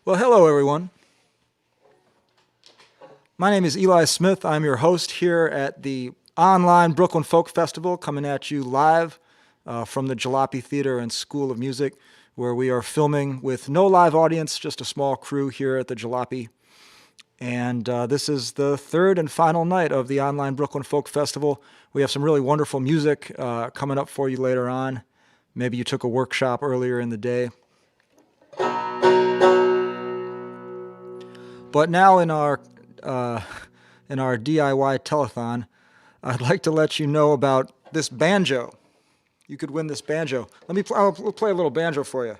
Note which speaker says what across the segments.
Speaker 1: Well, hello, everyone. My name is Eli Smith. I'm your host here at the online Brooklyn Folk Festival, coming at you live from the Jalopy Theater and School of Music, where we are filming with no live audience, just a small crew here at the Jalopy. And this is the third and final night of the online Brooklyn Folk Festival. We have some really wonderful music coming up for you later on. Maybe you took a workshop earlier in the day. But now in our DIY telethon, I'd like to let you know about this banjo. You could win this banjo. I'll play a little banjo for you.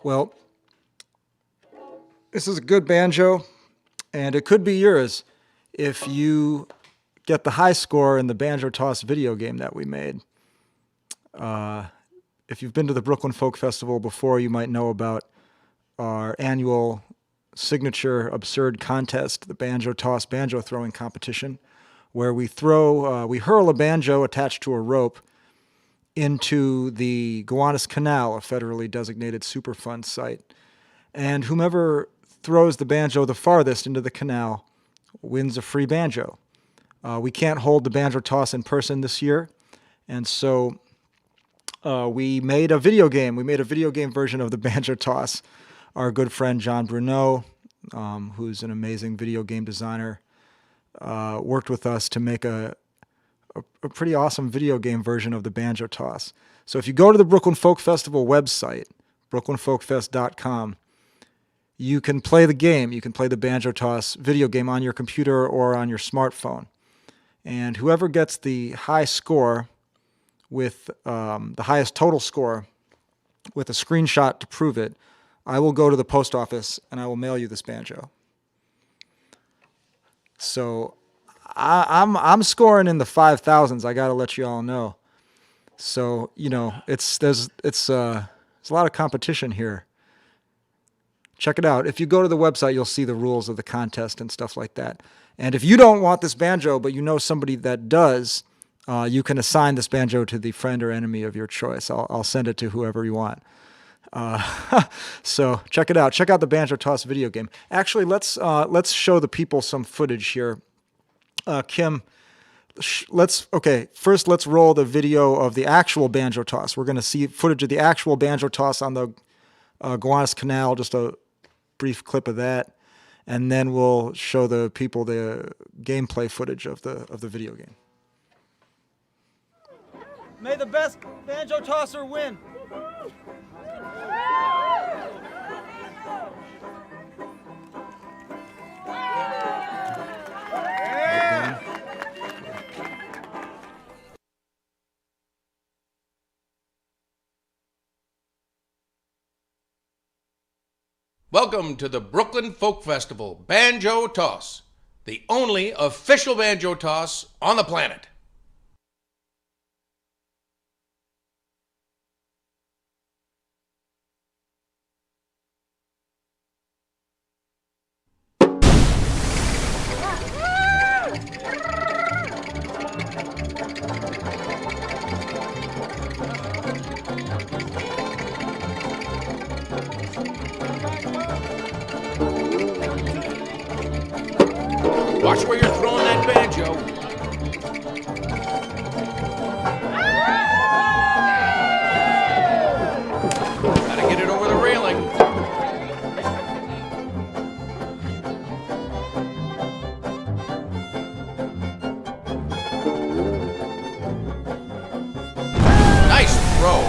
Speaker 1: Well, this is a good banjo, and it could be yours if you get the high score in the Banjo Toss video game that we made. If you've been to the Brooklyn Folk Festival before, you might know about our annual signature absurd contest, the Banjo Toss banjo throwing competition, where we hurl a banjo attached to a rope into the Gowanus Canal, a federally designated Superfund site. And whomever throws the banjo the farthest into the canal wins a free banjo. We can't hold the banjo toss in person this year, and so we made a video game. We made a video game version of the banjo toss. Our good friend John Bruneau, who's an amazing video game designer, worked with us to make a pretty awesome video game version of the banjo toss. So if you go to the Brooklyn Folk Festival website, brooklynfolkfest.com, you can play the game. You can play the banjo toss video game on your computer or on your smartphone. And whoever gets the high score with the highest total score with a screenshot to prove it, I will go to the post office and I will mail you this banjo. So I'm scoring in the 5,000s. I got to let you all know. So there's a lot of competition here. Check it out. If you go to the website, you'll see the rules of the contest and stuff like that. And if you don't want this banjo, but you know somebody that does, you can assign this banjo to the friend or enemy of your choice. I'll send it to whoever you want. So check it out. Check out the Banjo Toss video game. Actually, let's show the people some footage here. Kim, first let's roll the video of the actual banjo toss. We're going to see footage of the actual banjo toss on the Gowanus Canal, just a brief clip of that, and then we'll show the people the gameplay footage of the video game. May the best banjo tosser win.
Speaker 2: Welcome to the Brooklyn Folk Festival Banjo Toss, the only official banjo toss on the planet. Watch where you're throwing that banjo. Gotta get it over the railing. Nice throw.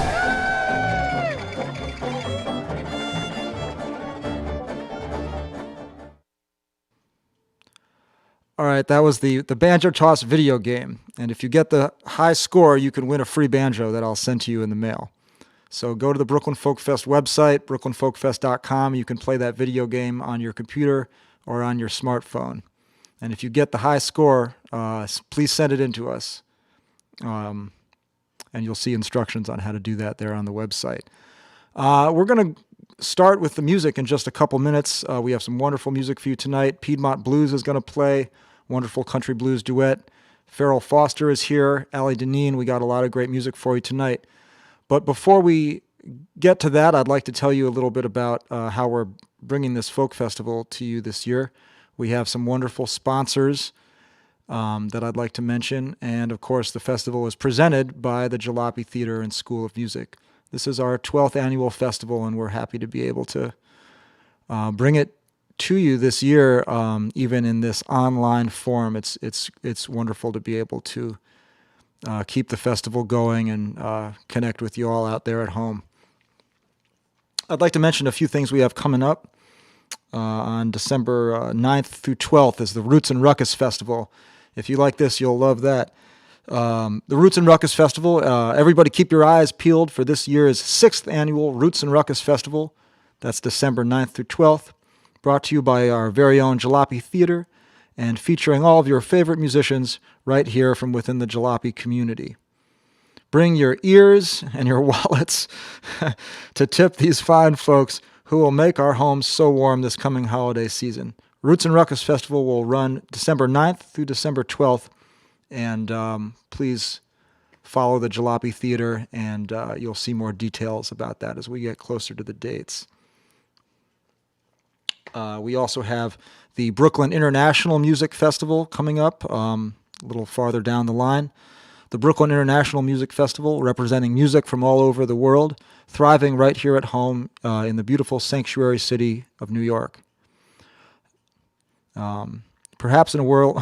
Speaker 1: All right, that was the Banjo Toss video game. And if you get the high score, you can win a free banjo that I'll send to you in the mail. So go to the Brooklyn Folk Fest website, brooklynfolkfest.com. You can play that video game on your computer or on your smartphone. And if you get the high score, please send it in to us. And you'll see instructions on how to do that there on the website. We're going to start with the music in just a couple minutes. We have some wonderful music for you tonight. Piedmont Blūz is going to play, wonderful country blues duet. Farrell Foster is here. Allie Dineen. We got a lot of great music for you tonight. But before we get to that, I'd like to tell you a little bit about how we're bringing this folk festival to you this year. We have some wonderful sponsors that I'd like to mention. And of course, the festival is presented by the Jalopy Theater and School of Music. This is our 12th annual festival, and we're happy to be able to bring it to you this year, even in this online form. It's wonderful to be able to keep the festival going and connect with you all out there at home. I'd like to mention a few things we have coming up. On December 9th through 12th is the Roots and Ruckus Festival. If you like this, you'll love that. The Roots and Ruckus Festival, everybody keep your eyes peeled for this year's 6th annual Roots and Ruckus Festival. That's December 9th through 12th, brought to you by our very own Jalopy Theater and featuring all of your favorite musicians right here from within the Jalopy community. Bring your ears and your wallets to tip these fine folks who will make our homes so warm this coming holiday season. Roots and Ruckus Festival will run December 9th through December 12th. And please follow the Jalopy Theater, and you'll see more details about that as we get closer to the dates. We also have the Brooklyn International Music Festival coming up a little farther down the line. The Brooklyn International Music Festival, representing music from all over the world, thriving right here at home in the beautiful sanctuary city of New York. Perhaps in a world,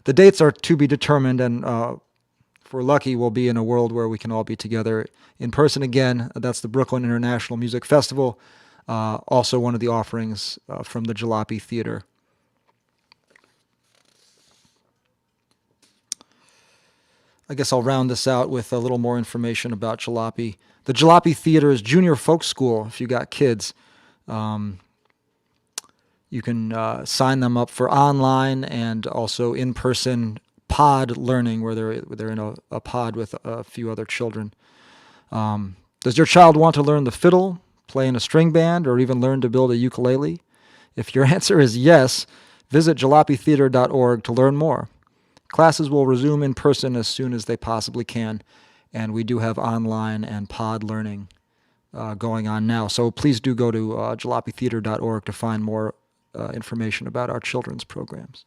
Speaker 1: the dates are to be determined, and if we're lucky, we'll be in a world where we can all be together in person again. That's the Brooklyn International Music Festival, also one of the offerings from the Jalopy Theater. I guess I'll round this out with a little more information about Jalopy. The Jalopy Theater is junior folk school if you got kids. You can sign them up for online and also in-person pod learning where they're in a pod with a few other children. Does your child want to learn the fiddle, play in a string band, or even learn to build a ukulele? If your answer is yes, visit jalopytheater.org to learn more. Classes will resume in person as soon as they possibly can, and we do have online and pod learning going on now. So please do go to jalopytheater.org to find more information about our children's programs.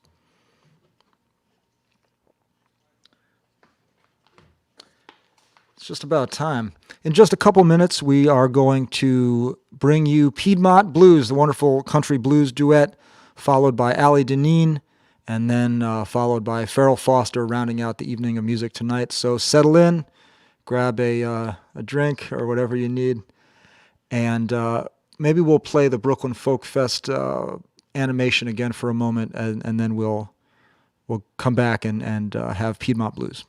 Speaker 1: It's just about time. In just a couple minutes, we are going to bring you Piedmont Blūz, the wonderful country blues duet, followed by Allie Dineen, and then followed by Farrell Foster, rounding out the evening of music tonight. So settle in, grab a drink or whatever you need, and maybe we'll play the Brooklyn Folk Fest animation again for a moment, and then we'll come back and have Piedmont Blūz.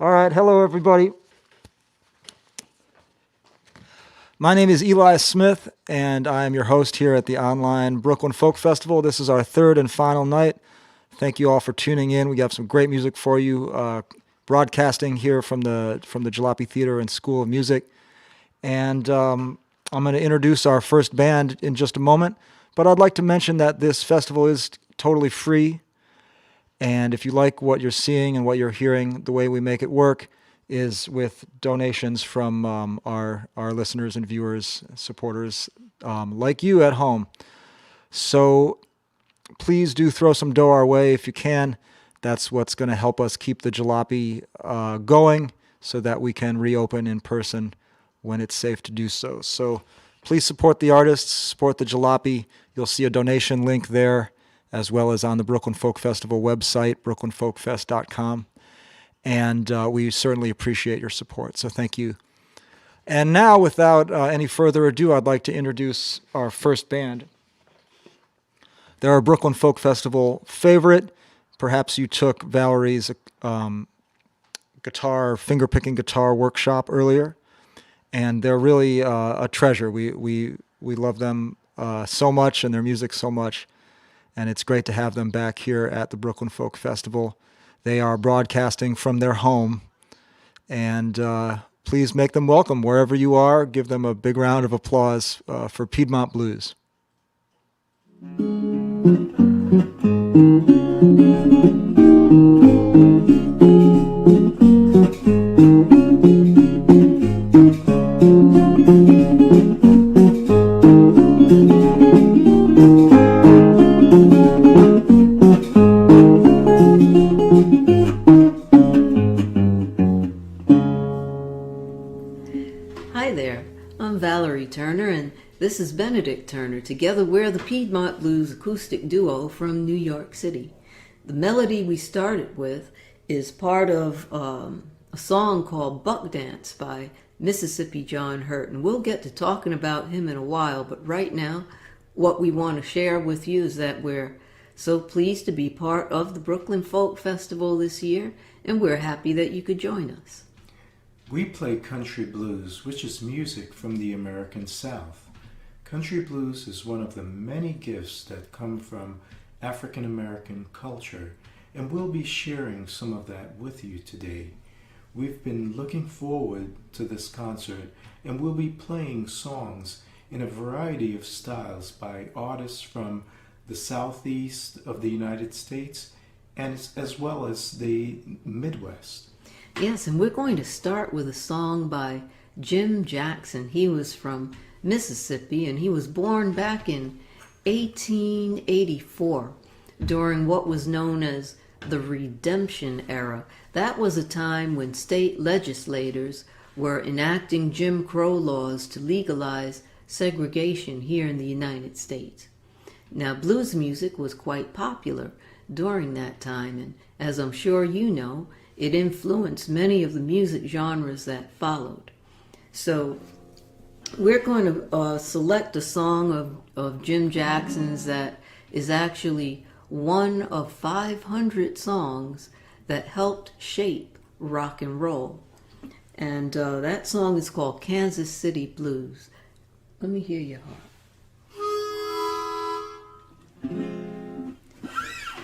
Speaker 1: All right, hello everybody. My name is Eli Smith, and I am your host here at the online Brooklyn Folk Festival. This is our third and final night. Thank you all for tuning in. We have some great music for you, broadcasting here from the Jalopy Theater and School of Music. And I'm going to introduce our first band in just a moment. But I'd like to mention that this festival is totally free. And if you like what you're seeing and what you're hearing, the way we make it work is with donations from our listeners and viewers, supporters like you at home. So please do throw some dough our way if you can. That's what's going to help us keep the Jalopy going so that we can reopen in person when it's safe to do so. So please support the artists, support the Jalopy. You'll see a donation link there, as well as on the Brooklyn Folk Festival website, brooklynfolkfest.com. And we certainly appreciate your support, so thank you. And now, without any further ado, I'd like to introduce our first band. They're a Brooklyn Folk Festival favorite. Perhaps you took Valerie's finger-picking guitar workshop earlier, and they're really a treasure. We love them so much and their music so much. And it's great to have them back here at the Brooklyn Folk Festival. They are broadcasting from their home, and please make them welcome wherever you are. Give them a big round of applause for Piedmont Blūz.
Speaker 3: This is Benedict Turner. Together we're the Piedmont Blūz acoustic duo from New York City. The melody we started with is part of a song called Buck Dance by Mississippi John Hurt. And we'll get to talking about him in a while, but right now what we want to share with you is that we're so pleased to be part of the Brooklyn Folk Festival this year, and we're happy that you could join us.
Speaker 4: We play country blues, which is music from the American South. Country blues is one of the many gifts that come from African American culture, and we'll be sharing some of that with you today. We've been looking forward to this concert, and we'll be playing songs in a variety of styles by artists from the southeast of the United States and as well as the Midwest.
Speaker 3: Yes, and we're going to start with a song by Jim Jackson. He was from Mississippi, and he was born back in 1884 during what was known as the Redemption Era. That was a time when state legislators were enacting Jim Crow laws to legalize segregation here in the United States. Now, blues music was quite popular during that time, and as I'm sure you know, it influenced many of the music genres that followed. So we're going to select a song of Jim Jackson's that is actually one of 500 songs that helped shape rock and roll. And that song is called Kansas City Blues. Let me hear your heart.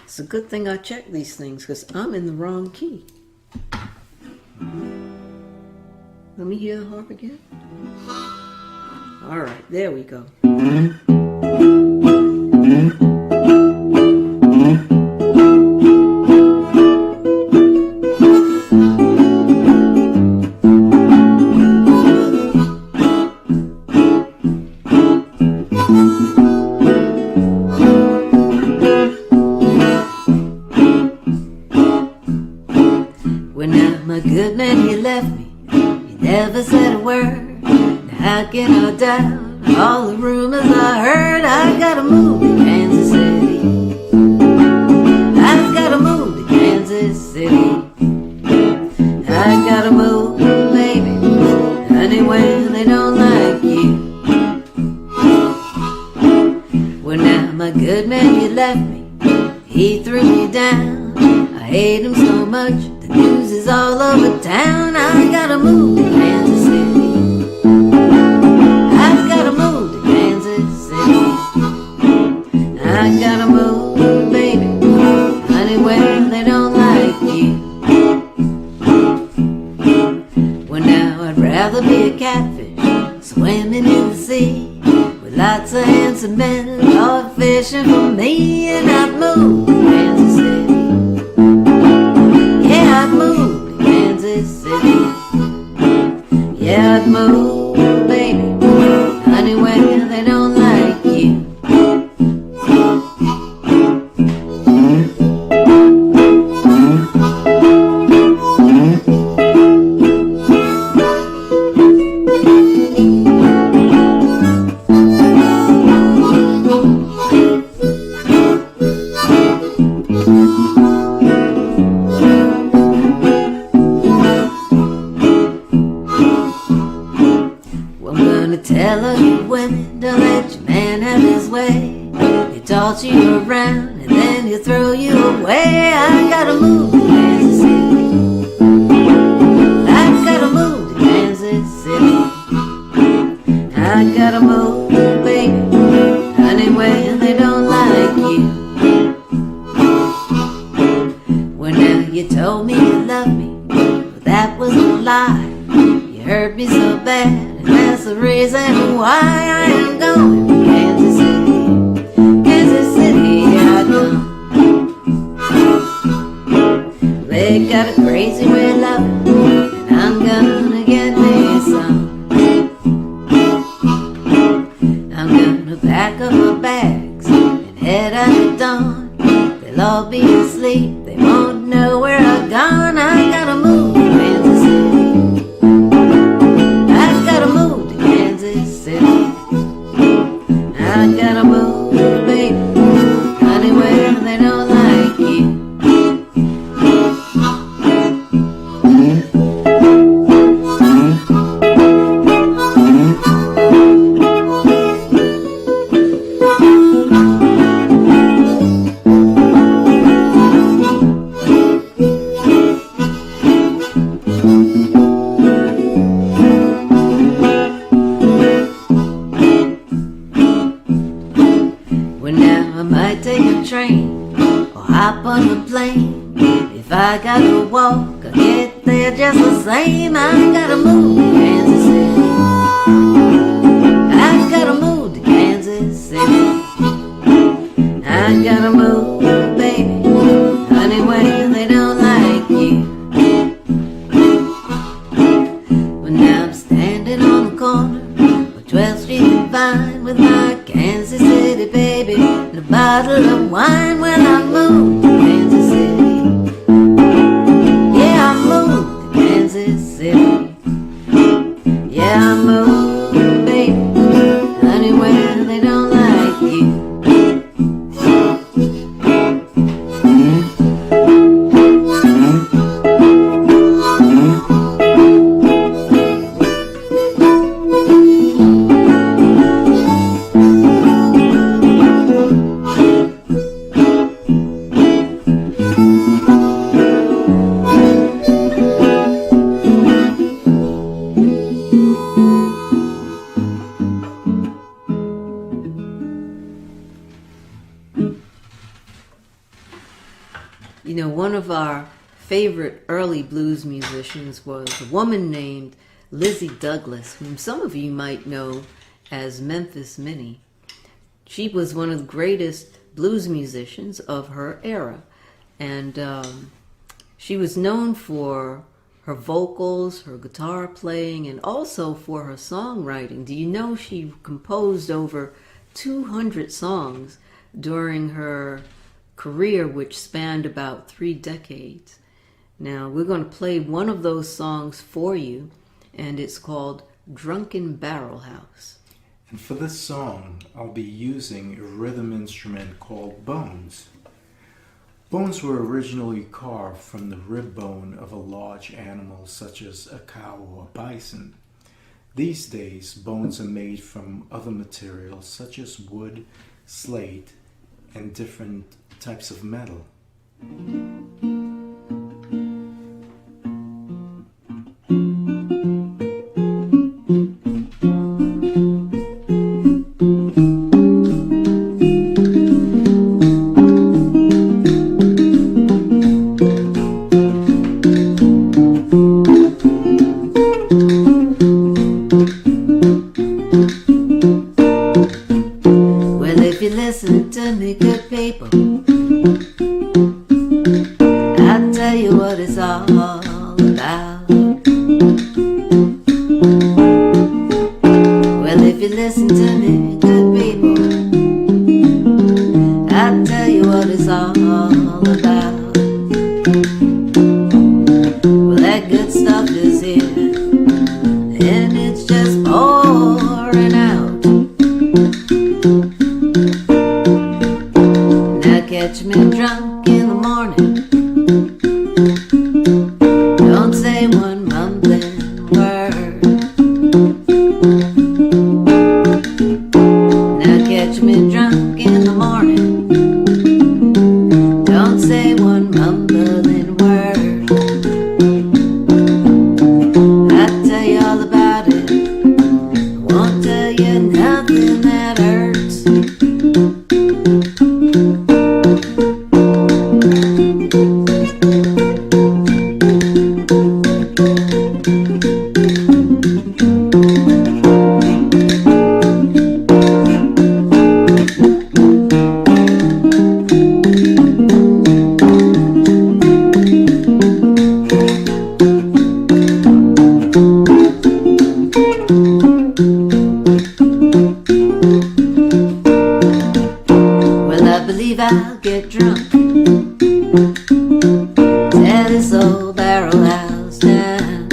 Speaker 3: It's a good thing I check these things because I'm in the wrong key. Let me hear the harp again. All right, there we go. When I'm a good man, you left me. You never said a word. How can I doubt all the rumors I heard? I gotta move to Kansas City. I've gotta move to Kansas City. I gotta move, baby, anywhere they don't like you. When I'm a good man, you left me. He threw me down. I hate him so much the news is all over town. I gotta move to Kansas City. I gotta move to Kansas City. I gotta move, baby, anywhere they don't like you. Well, now I'd rather be a catfish swimming in the sea with lots of handsome men all fishing for me. And I'd move to Kansas City. Yeah, I'd move to Kansas City. Yeah, I'd move, baby, anywhere they don't like you. Tell all you women, don't let your man have his way. He toss you around and then he'll throw you away. I gotta move to Kansas City. I gotta move to Kansas City. I gotta move, baby, anywhere they don't like you. Well, now you told me you loved me, but that was a lie. You hurt me so bad, that's the reason why I am going to Kansas City. Kansas City, I go. They got a crazy way of loving, and I'm gonna get me some. I'm gonna pack up my bags and head out at dawn. They'll all be asleep, they won't know where I've gone. I gotta move to Kansas City. I gotta move, baby, anywhere they don't like you. Train or hop on the plane. If I gotta walk, I'll get there just the same. I gotta move to Kansas City. I gotta move to Kansas City. I gotta move, baby, anywhere they don't like you. But now I'm standing on the corner of 12th Street and Vine with my Kansas City baby and a bottle of wine. When I moved to Kansas City. Yeah, I moved to Kansas City. Yeah, I moved, baby, anywhere they don't like you. You know, one of our favorite early blues musicians was a woman named Lizzie Douglas, whom some of you might know as Memphis Minnie. She was one of the greatest blues musicians of her era, and she was known for her vocals, her guitar playing, and also for her songwriting. Do you know she composed over 200 songs during her career, which spanned about 3 decades? Now, we're going to play one of those songs for you, and it's called Drunken Barrel House.
Speaker 4: And for this song, I'll be using a rhythm instrument called bones. Bones were originally carved from the rib bone of a large animal such as a cow or a bison. These days, bones are made from other materials such as wood, slate, and different types of metal.
Speaker 3: about. Well, if you listen to me, good people, I'll tell you what it's all about. Well, that good stuff is here, and it's just pouring out. Now catch me drunk in the morning, don't say one mumbling word. Now catch me drunk in the morning, don't say one mumbling word. I'll tell you all about it, won't tell you nothing that hurts. Well, I believe I'll get drunk, tear this old barrel house down.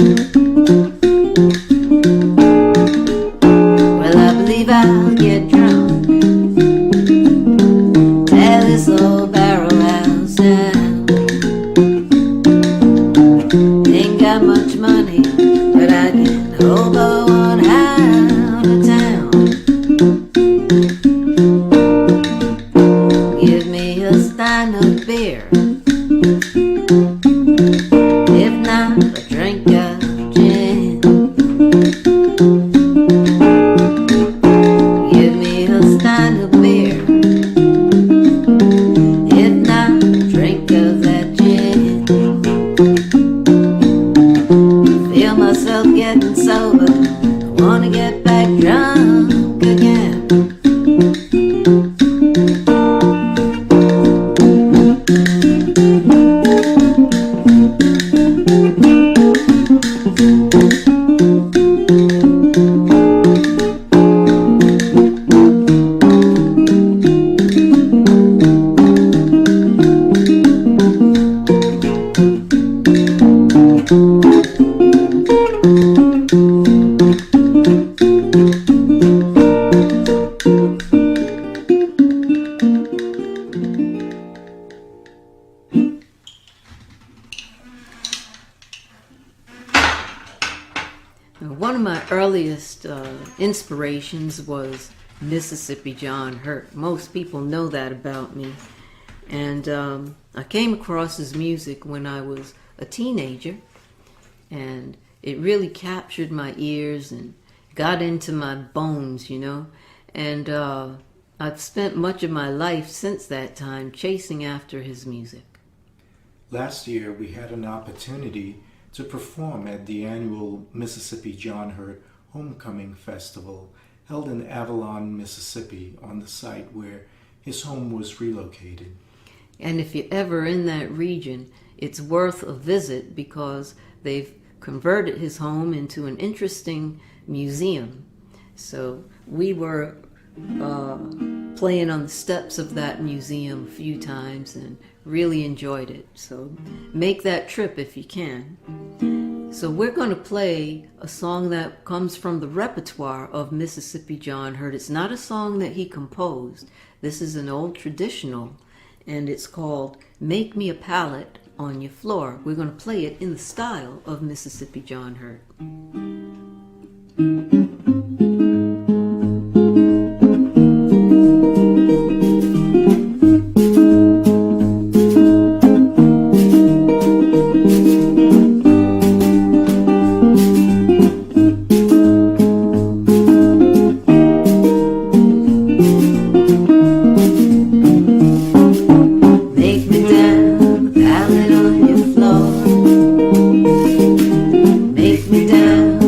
Speaker 3: Well, I believe I'll get drunk, tear this old barrel house down. Ain't got much money, but I can hobo on out of town. Give me a stein of beer, if not a drink of gin. Give me a stein of beer, if not a drink of that gin. Feel myself getting sober, I wanna get back drunk again. One of my earliest inspirations was Mississippi John Hurt. Most people know that about me. And I came across his music when I was a teenager, and it really captured my ears and got into my bones, you know. And I've spent much of my life since that time chasing after his music.
Speaker 4: Last year, we had an opportunity to perform at the annual Mississippi John Hurt Homecoming Festival held in Avalon, Mississippi, on the site where his home was relocated.
Speaker 3: And if you're ever in that region, it's worth a visit because they've converted his home into an interesting museum. So we were playing on the steps of that museum a few times and really enjoyed it. So make that trip if you can. So we're going to play a song that comes from the repertoire of Mississippi John Hurt. It's not a song that he composed. This is an old traditional, and it's called Make Me a Pallet on Your Floor. We're going to play it in the style of Mississippi John Hurt. Make me down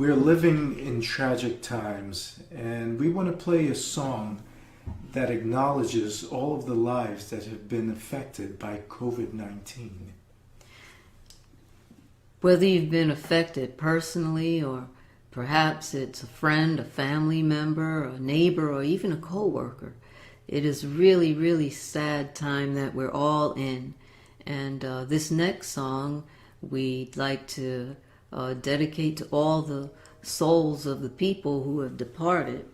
Speaker 4: We're living in tragic times, and we want to play a song that acknowledges all of the lives that have been affected by COVID-19.
Speaker 3: Whether you've been affected personally, or perhaps it's a friend, a family member, a neighbor, or even a coworker, it is really, really sad time that we're all in. And this next song we'd like to dedicate to all the souls of the people who have departed.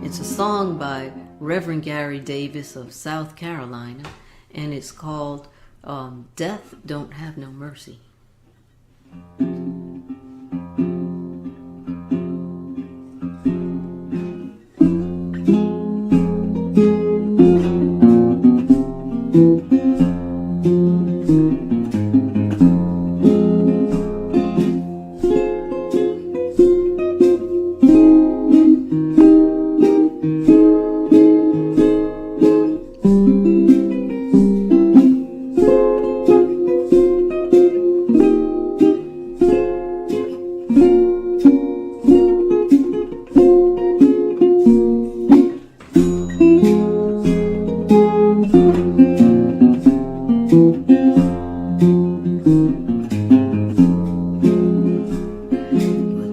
Speaker 3: It's a song by Reverend Gary Davis of South Carolina, and it's called Death Don't Have No Mercy.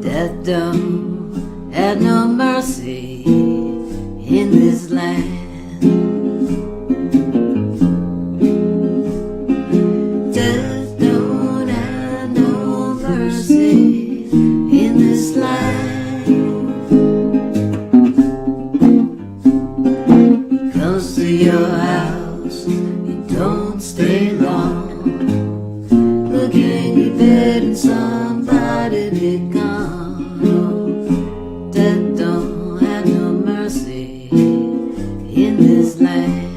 Speaker 3: Death don't have no mercy in this land. Death don't have no mercy in this land. Comes to your house, you don't stay long. Look in your bed and somebody be gone. Death don't have no mercy in this land.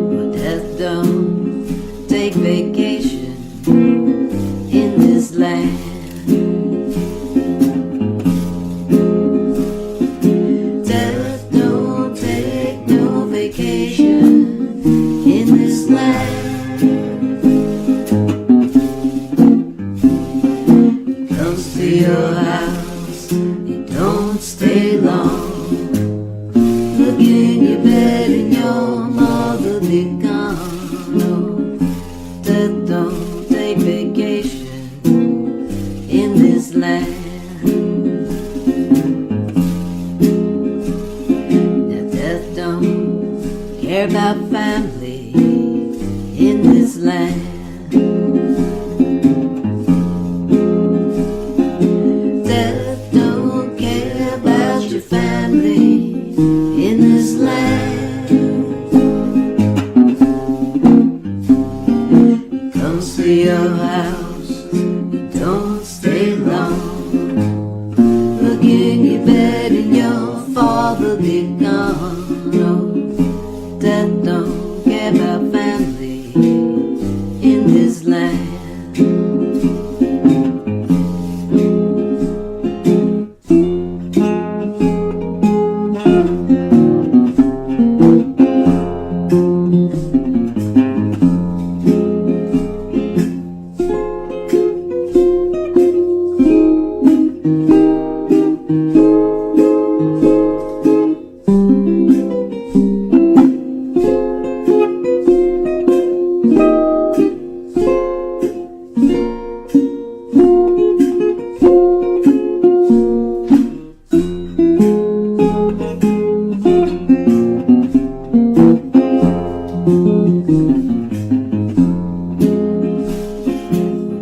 Speaker 3: Well, death don't take vacation in this land. Death don't take no vacation in this land. Comes to your house, you don't stay long. Look in your bed and your mother be gone. Oh, death don't take vacation in this land. Now death don't care about family in this land. Death don't care about your family in this land. Comes to your house, you don't stay long. Look in your bed and your father be gone. Oh, death don't care about family in this land.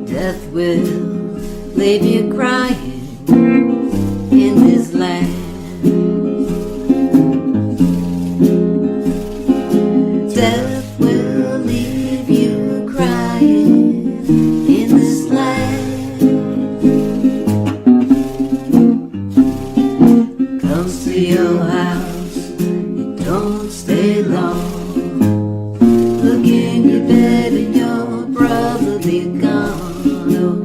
Speaker 3: Death will leave you crying in this land. Death will leave you crying in this land. Comes to your house, you don't stay long. Look in your bed and your brother be gone. Oh,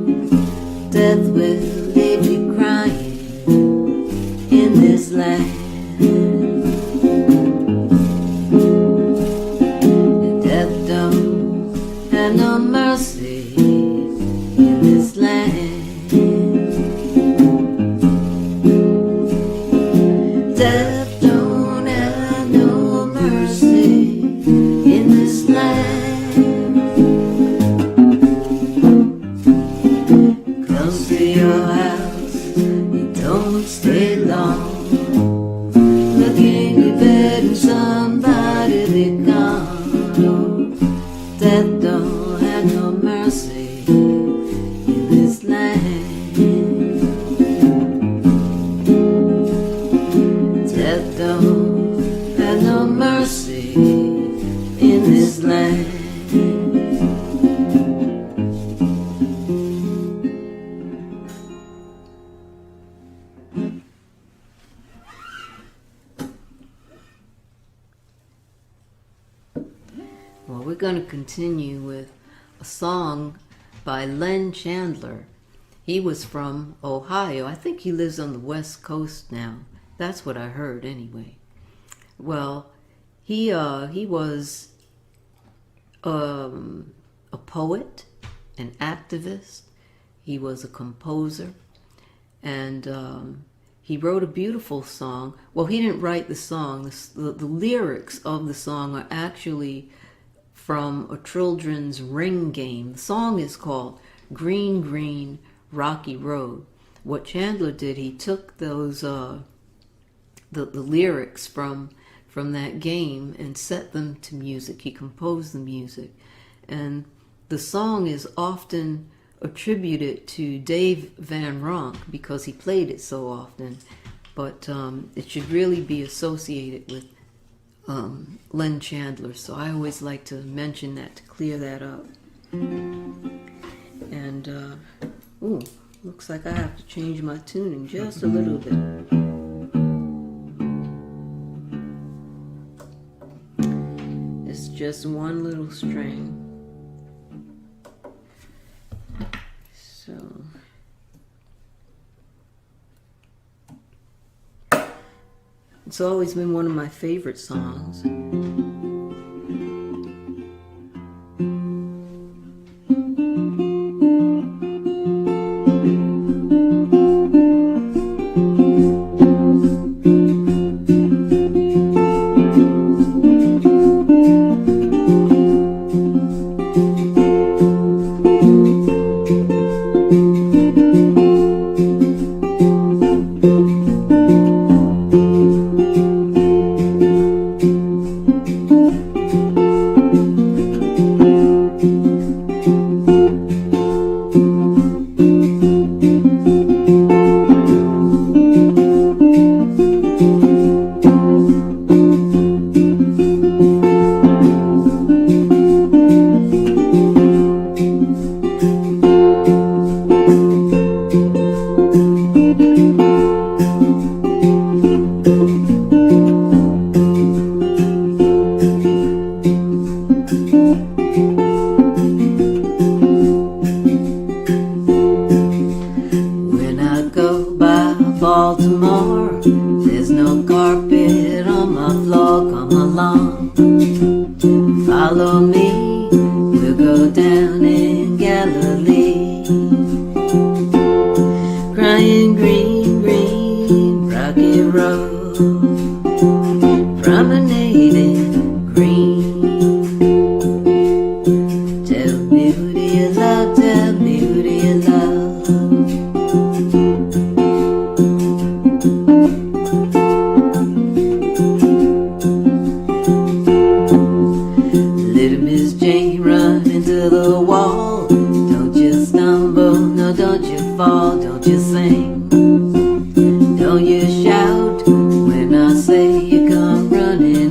Speaker 3: death will leave you crying in this land. Death don't have no mercy along. Looking to betting somebody they gone. Oh, death don't have no mercy in this land. Death don't have no mercy in this land. Well, we're going to continue with a song by Len Chandler. He was from Ohio. I think he lives on the West Coast now. That's what I heard anyway. Well, he was a poet, an activist. He was a composer, and he wrote a beautiful song. Well, he didn't write the song. The lyrics of the song are actually from a children's ring game. The song is called Green, Green, Rocky Road. What Chandler did, he took those the lyrics from that game and set them to music. He composed the music. And the song is often attributed to Dave Van Ronk because he played it so often. But it should really be associated with Len Chandler, so I always like to mention that to clear that up. And ooh, looks like I have to change my tuning just a little bit. It's just one little string. So it's always been one of my favorite songs. Baltimore, there's no carpet on my floor. Come along, follow me, we'll go down in Galilee. Crying green, green, rocky road, promenading green. Tell me who do you love, tell me who do you love. The wall, don't you stumble, no, don't you fall, don't you sing, don't you shout when I say you come running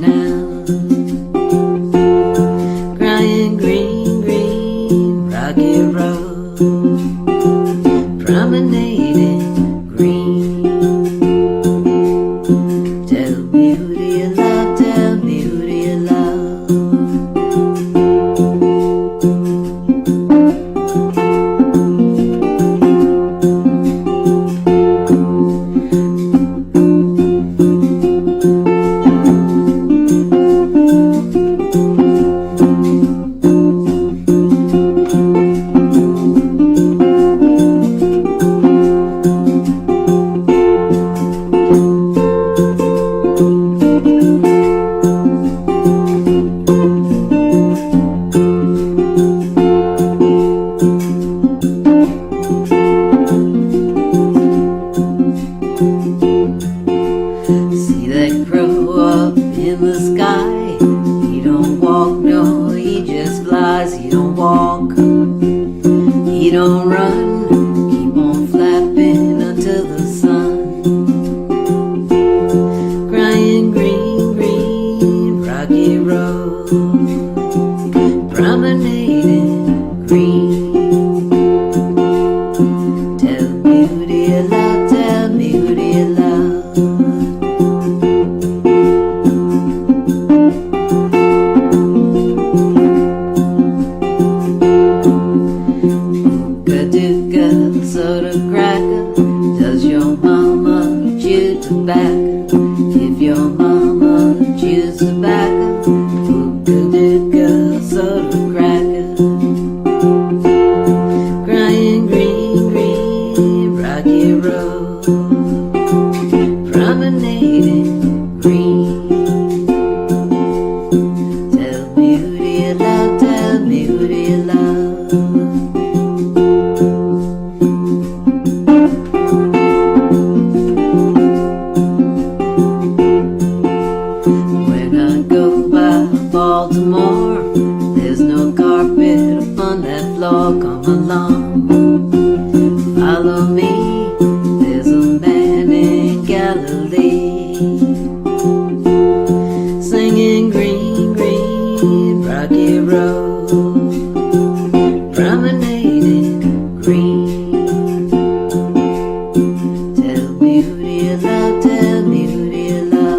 Speaker 3: don't run, keep on flapping until the sun. Crying green, green, rocky road, promenading green. Tell me who do you love, tell me who do you love. Ooga-dooga, soda cracker, does your mama chew tobacco? If your mama chews tobacco, ooga-dooga, soda cracker. Crying green, green, rocky road, promenading green. Tell me who do you love, tell me who do you love. When I go by Baltimore, there's no carpet upon that floor. Come along, follow me, there's a man in Galilee, singing green, green, rocky road, promenading green. Tell me who do you love, tell me who do you love.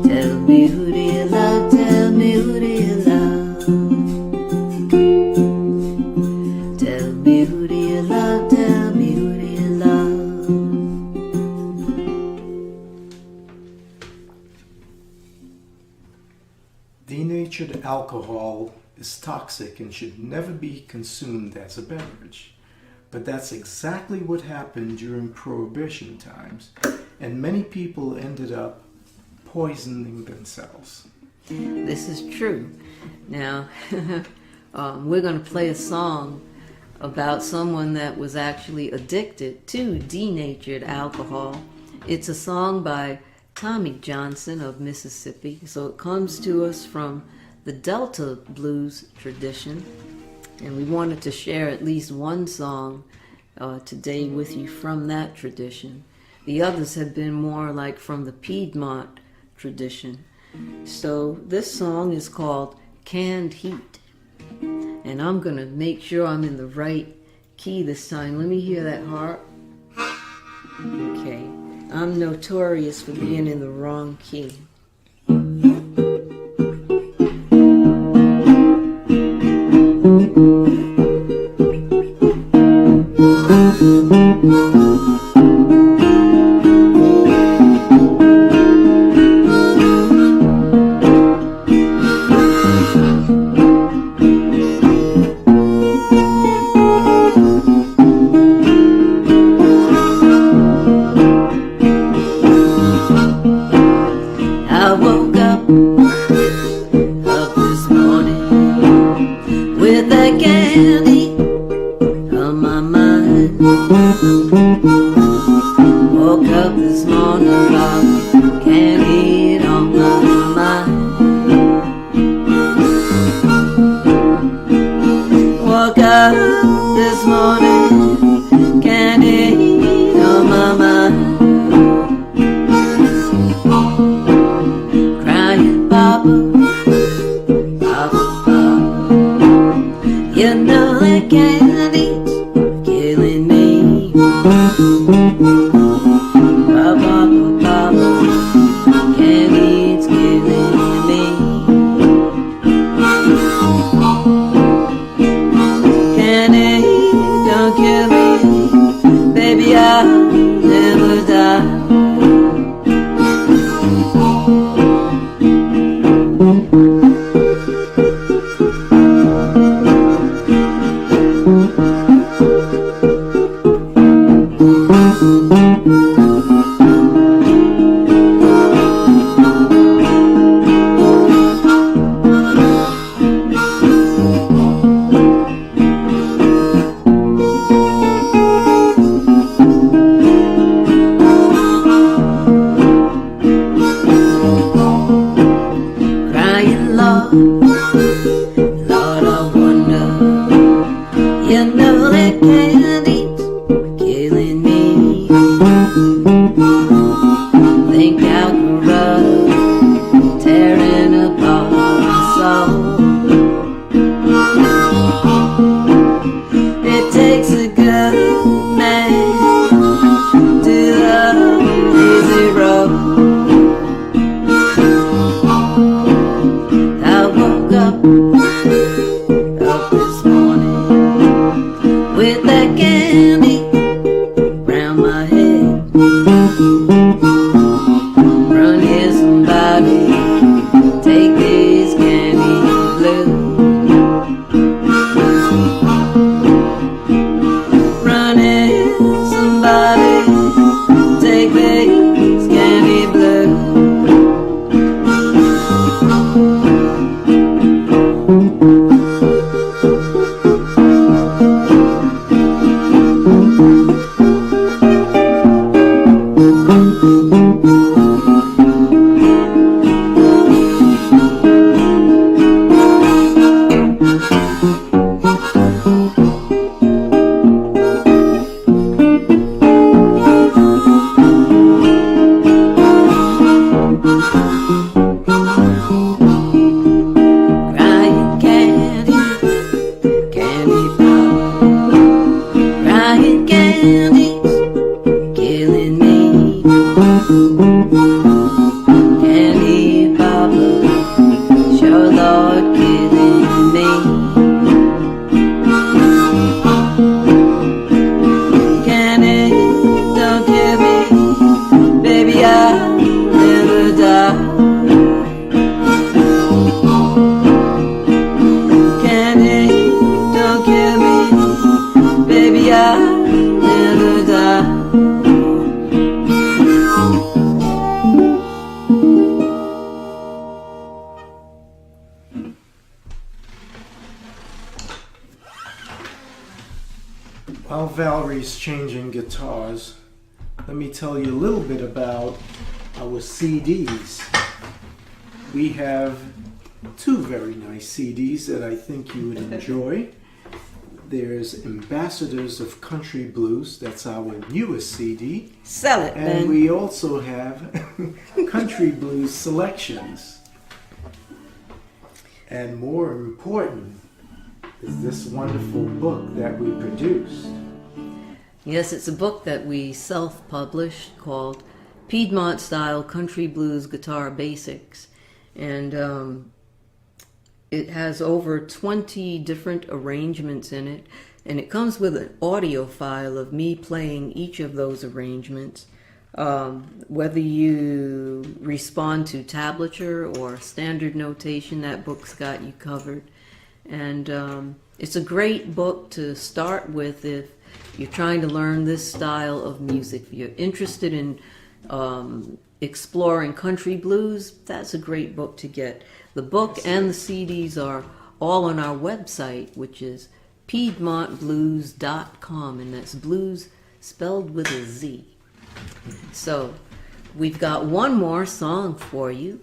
Speaker 3: Tell me who do you love, tell me who do you love. Tell me who do you love, tell me who do you love.
Speaker 4: Denatured alcohol is toxic and should never be consumed as a beverage. But that's exactly what happened during Prohibition times, and many people ended up poisoning themselves.
Speaker 3: This is true. Now, we're going to play a song about someone that was actually addicted to denatured alcohol. It's a song by Tommy Johnson of Mississippi. So it comes to us from the Delta blues tradition. And we wanted to share at least one song today with you from that tradition. The others have been more like from the Piedmont tradition. So this song is called Canned Heat. And I'm going to make sure I'm in the right key this time. Let me hear that harp. Okay. I'm notorious for being in the wrong key. I woke up this morning with that candy on my mind. Woke up this morning with candy on my mind. Woke up this morning, candy on my mind. You know that candy's killing me. Papa, papa, candy's killing me. Candy, don't kill me, baby, I'll never die. around my head. Run here, somebody, take these candy blues. Run here, somebody, take these candy blues. Crying candy, candy pop. Crying candies, killing me. Candy papa, sure Lord, killing me. Candy, don't kill me, baby, I'll never die. Candy, don't kill me, baby, I'll never die.
Speaker 4: While Valerie's changing guitars, let me tell you a little bit about our CDs. We have two very nice CDs that I think you would enjoy. There's Ambassadors of Country Blues, that's our newest CD.
Speaker 3: Sell it,
Speaker 4: And
Speaker 3: Ben.
Speaker 4: we also have Country Blues Selections. And more important is this wonderful book that we produced.
Speaker 3: Yes, it's a book that we self-published called Piedmont Style Country Blues Guitar Basics. And it has over 20 different arrangements in it. And it comes with an audio file of me playing each of those arrangements. Whether you respond to tablature or standard notation, that book's got you covered. And it's a great book to start with if you're trying to learn this style of music. If you're interested in exploring country blues, that's a great book to get. The book and the CDs are all on our website, which is PiedmontBlūz.com, and that's blues spelled with a Z. So we've got one more song for you.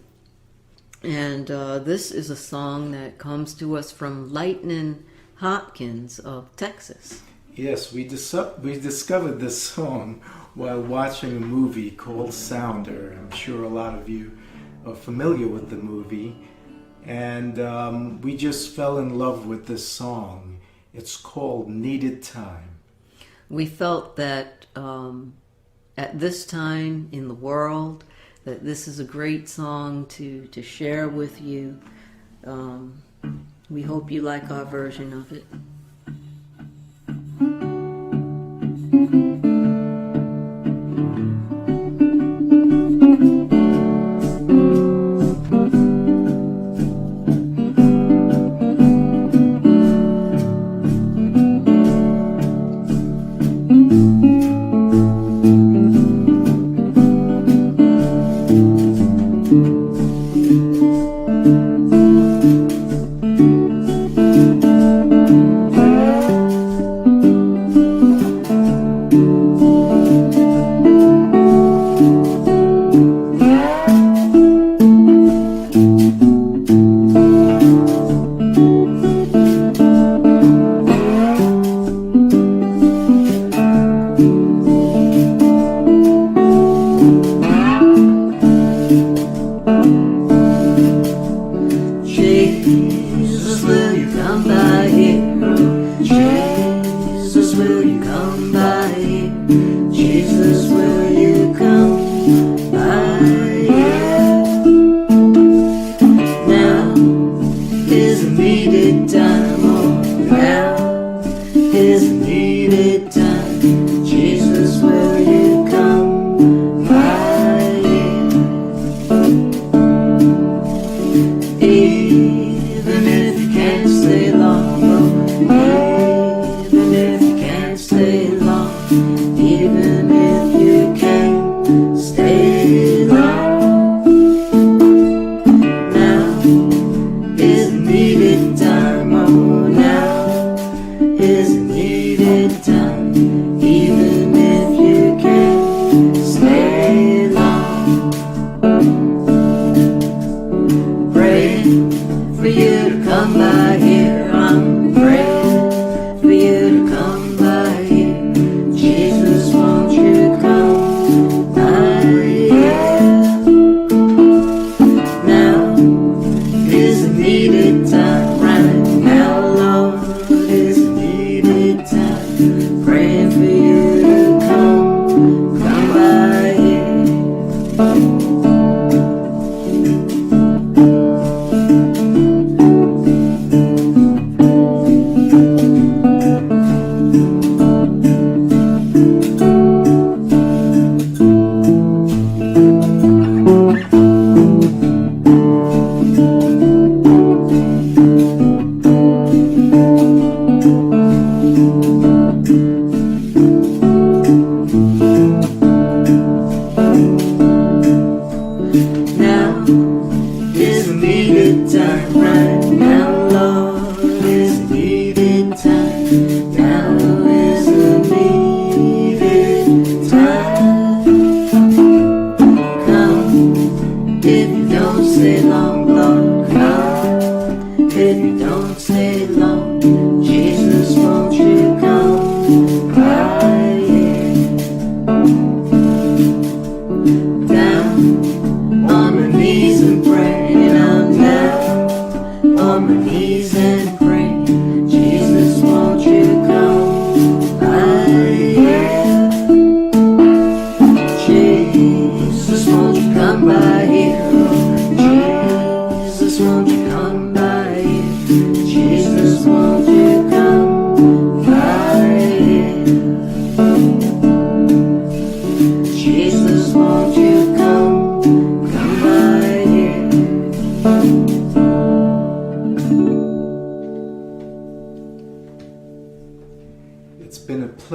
Speaker 3: And this is a song that comes to us from Lightnin' Hopkins of Texas.
Speaker 4: Yes, we discovered this song while watching a movie called Sounder. I'm sure a lot of you are familiar with the movie. And we just fell in love with this song. It's called Needed Time.
Speaker 3: We felt that at this time in the world, that this is a great song to share with you. We hope you like our version of it.
Speaker 5: is needed time. Jesus, will you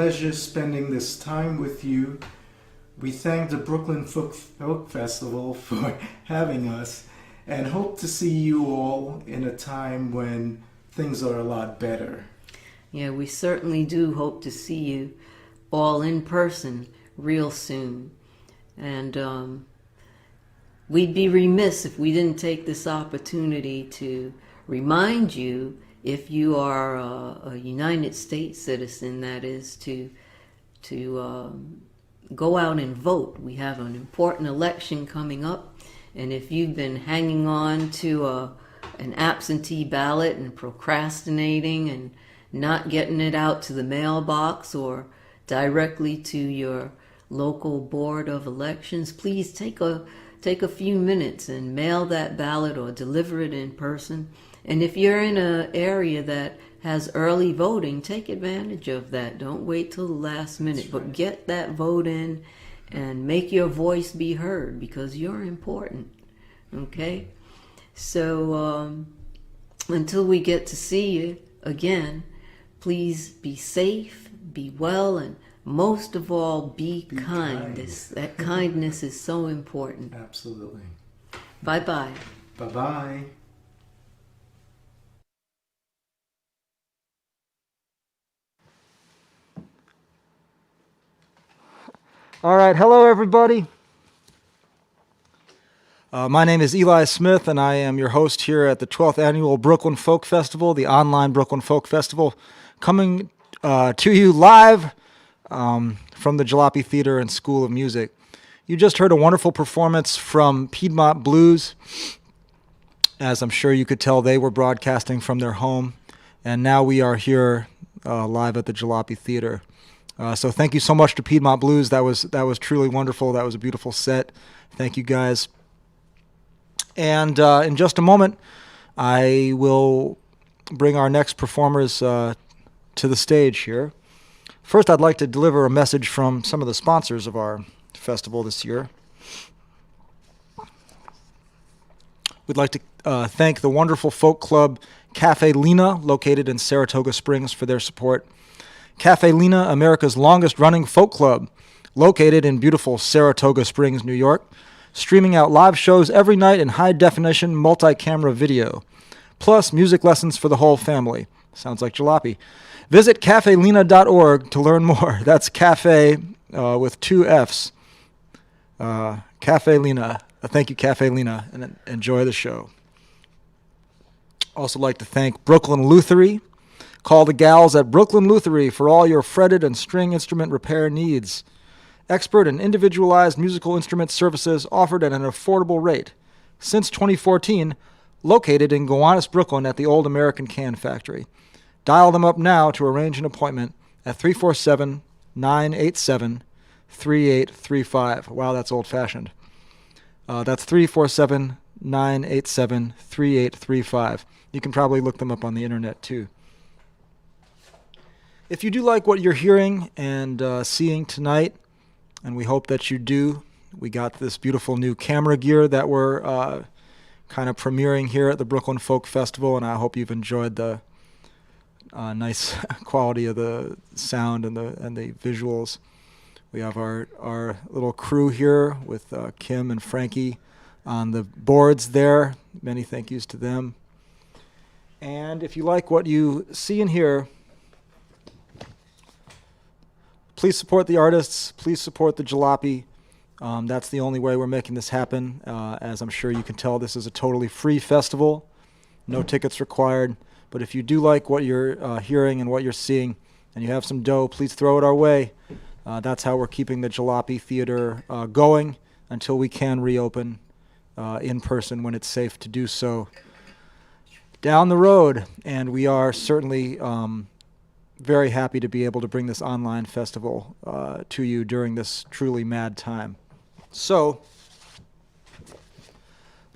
Speaker 4: pleasure spending this time with you. We thank the Brooklyn Folk Festival for having us and hope to see you all in a time when things are a lot better.
Speaker 3: Yeah, we certainly do hope to see you all in person real soon. And we'd be remiss if we didn't take this opportunity to remind you, if you are a United States citizen, that is, to go out and vote. We have an important election coming up, and if you've been hanging on to an absentee ballot and procrastinating and not getting it out to the mailbox or directly to your local board of elections, please take a few minutes and mail that ballot or deliver it in person. And if you're in an area that has early voting, take advantage of that. Don't wait till the last minute, but get that vote in and make your voice be heard, because you're important. Okay? So until we get to see you again, please be safe, be well, and most of all, be kind. That kindness is so important.
Speaker 4: Absolutely.
Speaker 3: Bye-bye.
Speaker 4: Bye-bye.
Speaker 1: All right, hello everybody. My name is Eli Smith, and I am your host here at the 12th Annual Brooklyn Folk Festival, the online Brooklyn Folk Festival, coming to you live from the Jalopy Theater and School of Music. You just heard a wonderful performance from Piedmont Blūz. As I'm sure you could tell, they were broadcasting from their home, and now we are here live at the Jalopy Theater. So thank you so much to Piedmont Blūz. That was truly wonderful. That was a beautiful set. Thank you guys. And in just a moment, I will bring our next performers to the stage here. First, I'd like to deliver a message from some of the sponsors of our festival this year. We'd like to thank the wonderful folk club Cafe Lena, located in Saratoga Springs, for their support. Cafe Lena, America's longest-running folk club, located in beautiful Saratoga Springs, New York, streaming out live shows every night in high-definition multi-camera video, plus music lessons for the whole family. Sounds like jalopy. Visit cafelena.org to learn more. That's cafe with two Fs. Cafe Lena. Thank you, Cafe Lena, and enjoy the show. Also like to thank Brooklyn Luthery. Call the gals at Brooklyn Luthery for all your fretted and string instrument repair needs. Expert and individualized musical instrument services offered at an affordable rate. Since 2014, located in Gowanus, Brooklyn at the Old American Can Factory. Dial them up now to arrange an appointment at 347-987-3835. Wow, that's old-fashioned. That's 347-987-3835. You can probably look them up on the internet, too. If you do like what you're hearing and seeing tonight, and we hope that you do, we got this beautiful new camera gear that we're kind of premiering here at the Brooklyn Folk Festival, and I hope you've enjoyed the nice quality of the sound and the visuals. We have our little crew here with Kim and Frankie on the boards there. Many thank yous to them. And if you like what you see and hear, please support the artists. Please support the Jalopy. That's the only way we're making this happen. As I'm sure you can tell, this is a totally free festival. No tickets required. But if you do like what you're hearing and what you're seeing, and you have some dough, please throw it our way. That's how we're keeping the Jalopy Theater going until we can reopen in person when it's safe to do so down the road. And we are certainly very happy to be able to bring this online festival to you during this truly mad time. So,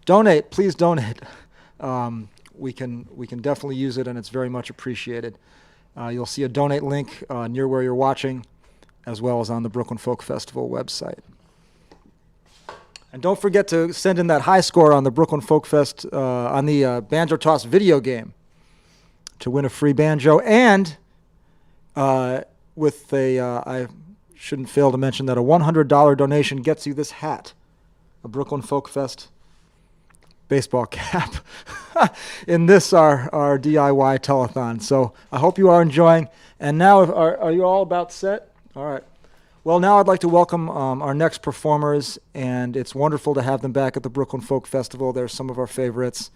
Speaker 1: donate, please donate. We can definitely use it, and it's very much appreciated. You'll see a donate link near where you're watching, as well as on the Brooklyn Folk Festival website. And don't forget to send in that high score on the Brooklyn Folk Fest, on the Banjo Toss video game, to win a free banjo. And with I shouldn't fail to mention that a $100 donation gets you this hat, a Brooklyn Folk Fest baseball cap, in this, our DIY telethon. So I hope you are enjoying. And now, are you all about set? All right. Well, now I'd like to welcome our next performers, and it's wonderful to have them back at the Brooklyn Folk Festival. They're some of our favorites.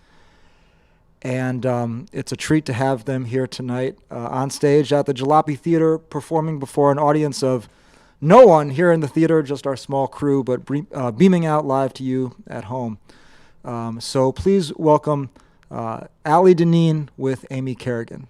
Speaker 1: And it's a treat to have them here tonight on stage at the Jalopy Theater, performing before an audience of no one here in the theater, just our small crew, but beaming out live to you at home. So please welcome Allie Dineen with Amy Kerrigan.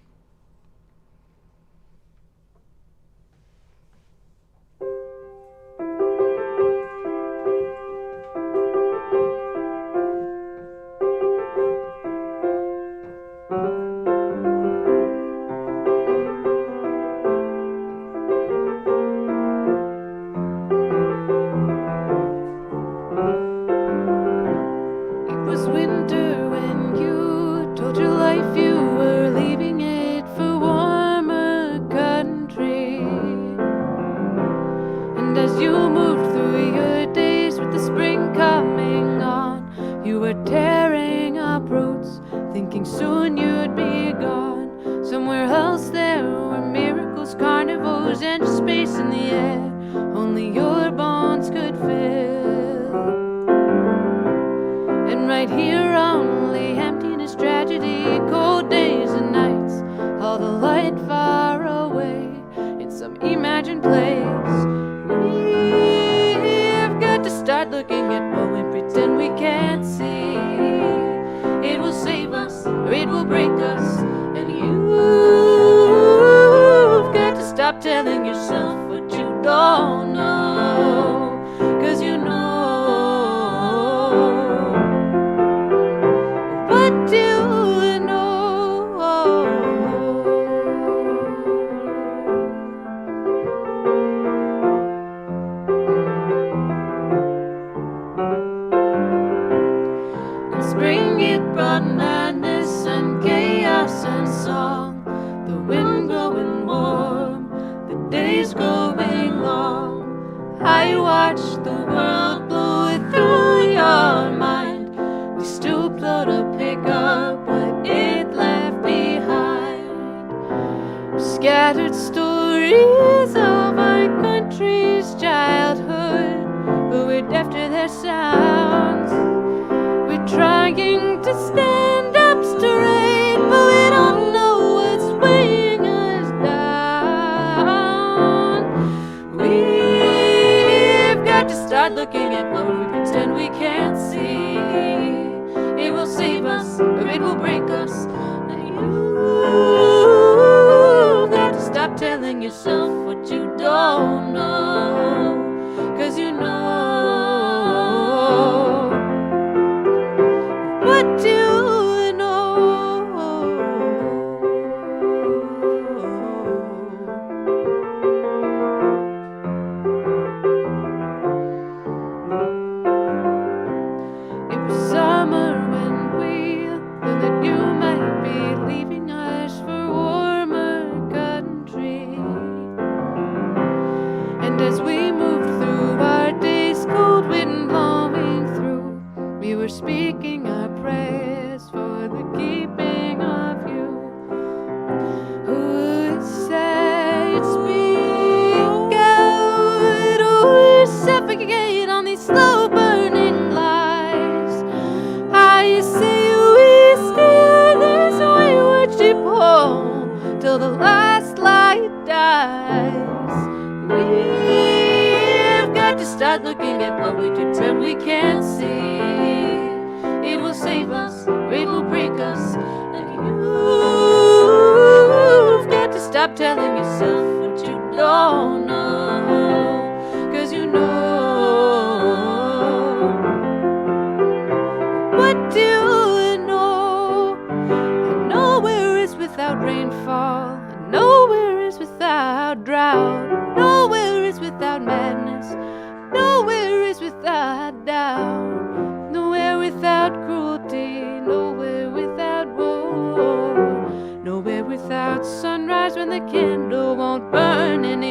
Speaker 5: Nowhere without sunrise when the candle won't burn, and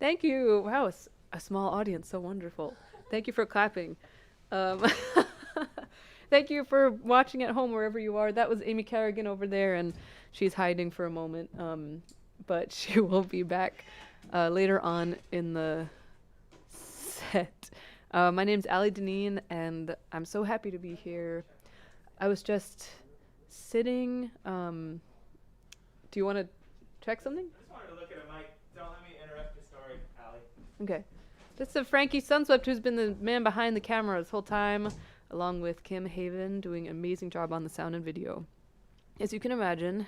Speaker 5: Thank you. Wow, a small audience, so wonderful. Thank you for clapping. Um, thank you for watching at home wherever you are. That was Amy Carrigan over there, and she's hiding for a moment, but she will be back later on in the set. My name's Allie Dineen, and I'm so happy to be here. I was just sitting. Do you want to check something?
Speaker 6: I just wanted to look at a mic. Don't let me interrupt your story, Allie.
Speaker 5: Okay. This is Frankie Sunswept, who's been the man behind the camera this whole time, along with Kim Haven, doing an amazing job on the sound and video. As you can imagine,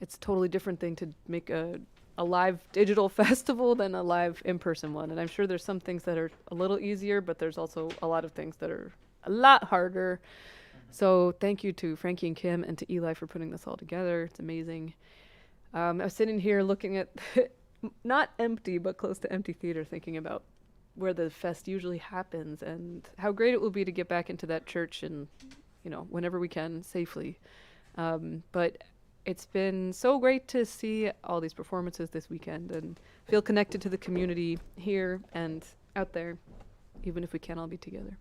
Speaker 5: it's a totally different thing to make a live digital festival than a live in-person one. And I'm sure there's some things that are a little easier, but there's also a lot of things that are a lot harder. So thank you to Frankie and Kim and to Eli for putting this all together. It's amazing. I was sitting here looking at not empty, but close to empty theater, thinking about where the fest usually happens and how great it will be to get back into that church and, whenever we can safely. But it's been so great to see all these performances this weekend and feel connected to the community here and out there, even if we can't all be together.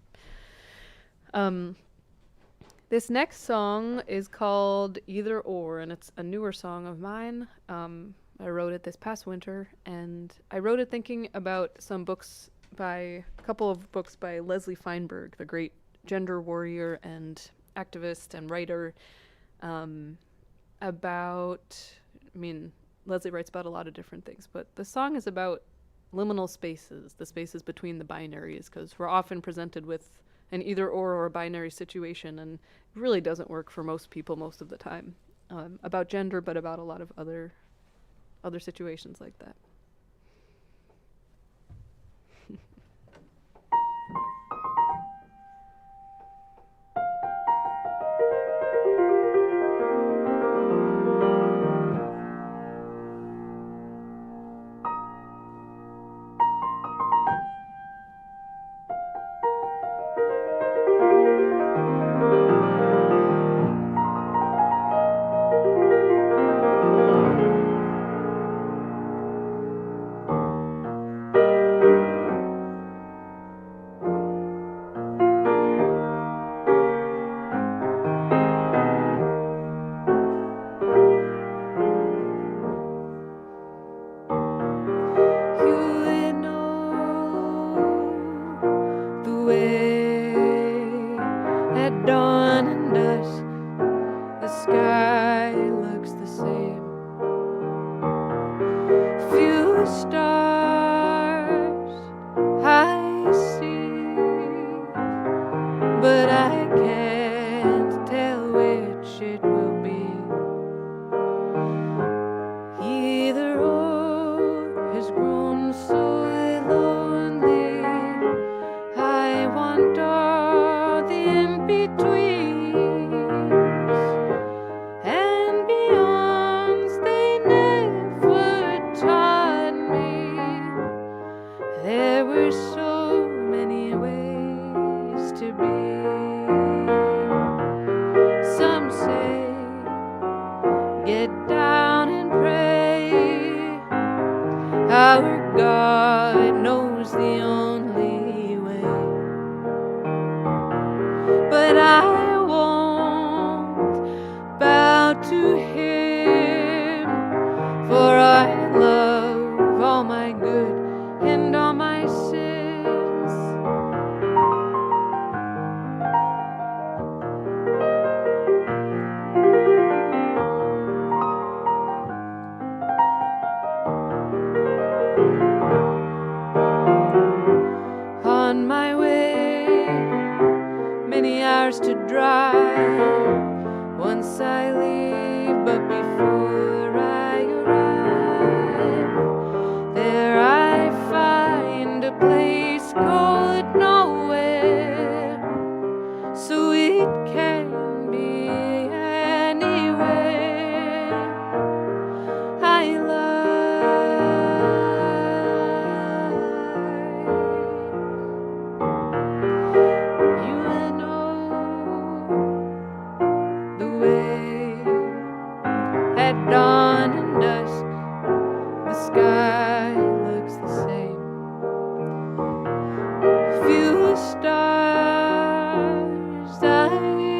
Speaker 5: This next song is called Either Or, and it's a newer song of mine. I wrote it this past winter, and I wrote it thinking about a couple of books by Leslie Feinberg, the great gender warrior and activist and writer, Leslie writes about a lot of different things, but the song is about liminal spaces, the spaces between the binaries, because we're often presented with an either or a binary situation, and it really doesn't work for most people most of the time, about gender, but about a lot of other situations like that.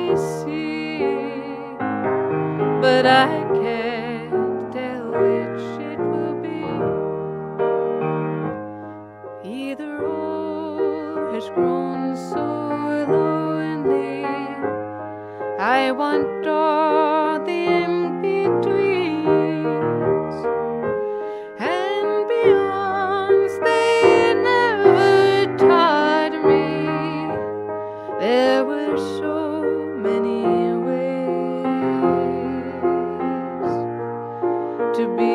Speaker 5: we see, but I can't tell which it will be. Either or has grown so lonely. I want all the in-betweens and beyonds they never taught me. There were so many ways to be.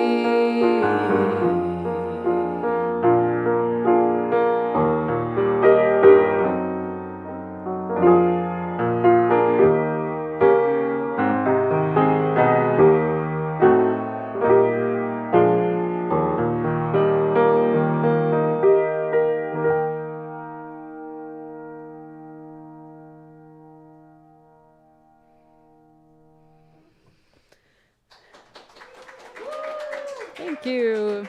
Speaker 5: Thank you.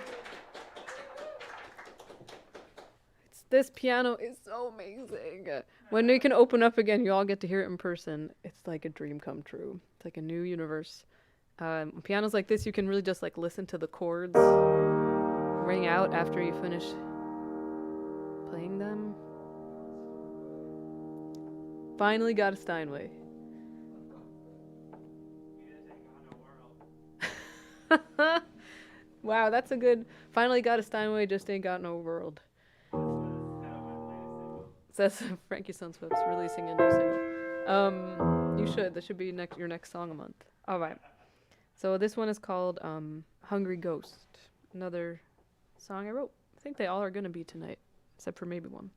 Speaker 5: This piano is so amazing. When we can open up again, you all get to hear it in person. It's like a dream come true. It's like a new universe. Pianos like this, you can really just like listen to the chords ring out after you finish playing them. Finally got a Steinway. Wow, that's a good. Finally got a Steinway, just ain't got no world. Says Frankie Sunswip's releasing a new single. You should. That should be your next song a month. All right. So this one is called "Hungry Ghost." Another song I wrote. I think they all are gonna be tonight, except for maybe one.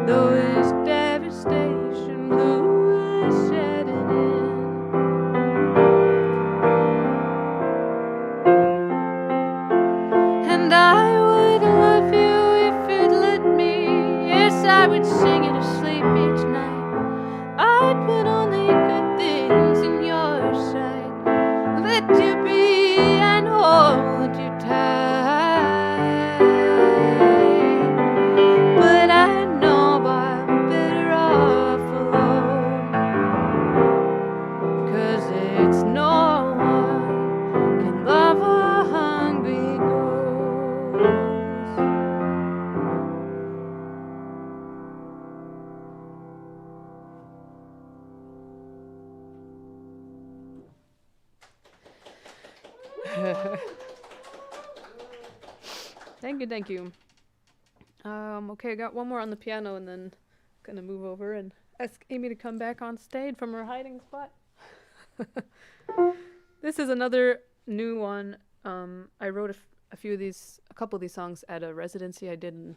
Speaker 5: Though it's devastating. Thank you, thank you. Okay, I got one more on the piano, and then gonna move over and ask Amy to come back on stage from her hiding spot. This is another new one. I wrote a couple of these songs at a residency I did in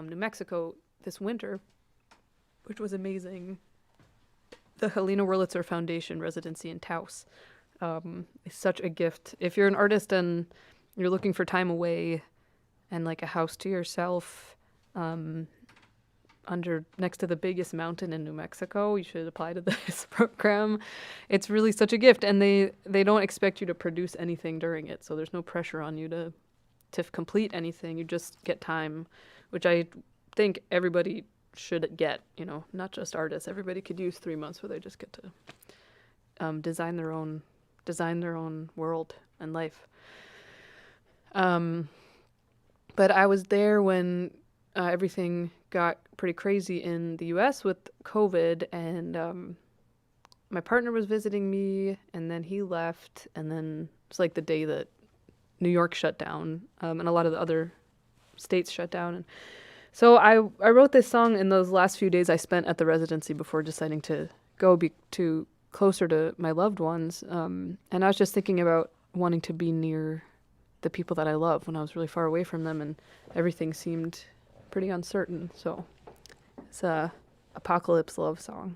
Speaker 5: New Mexico this winter, which was amazing. The Helena Wurlitzer Foundation residency in Taos is such a gift. If you're an artist and you're looking for time away and like a house to yourself next to the biggest mountain in New Mexico, you should apply to this program. It's really such a gift, and they don't expect you to produce anything during it, so there's no pressure on you to complete anything. You just get time, which I think everybody should get, not just artists. Everybody could use 3 months where they just get to design their own world and life. But I was there when everything got pretty crazy in the U.S. with COVID, and my partner was visiting me, and then he left, and then it's like the day that New York shut down, and a lot of the other states shut down. And so I wrote this song in those last few days I spent at the residency before deciding to go to closer to my loved ones. And I was just thinking about wanting to be near the people that I love when I was really far away from them, and everything seemed pretty uncertain. So it's a apocalypse love song.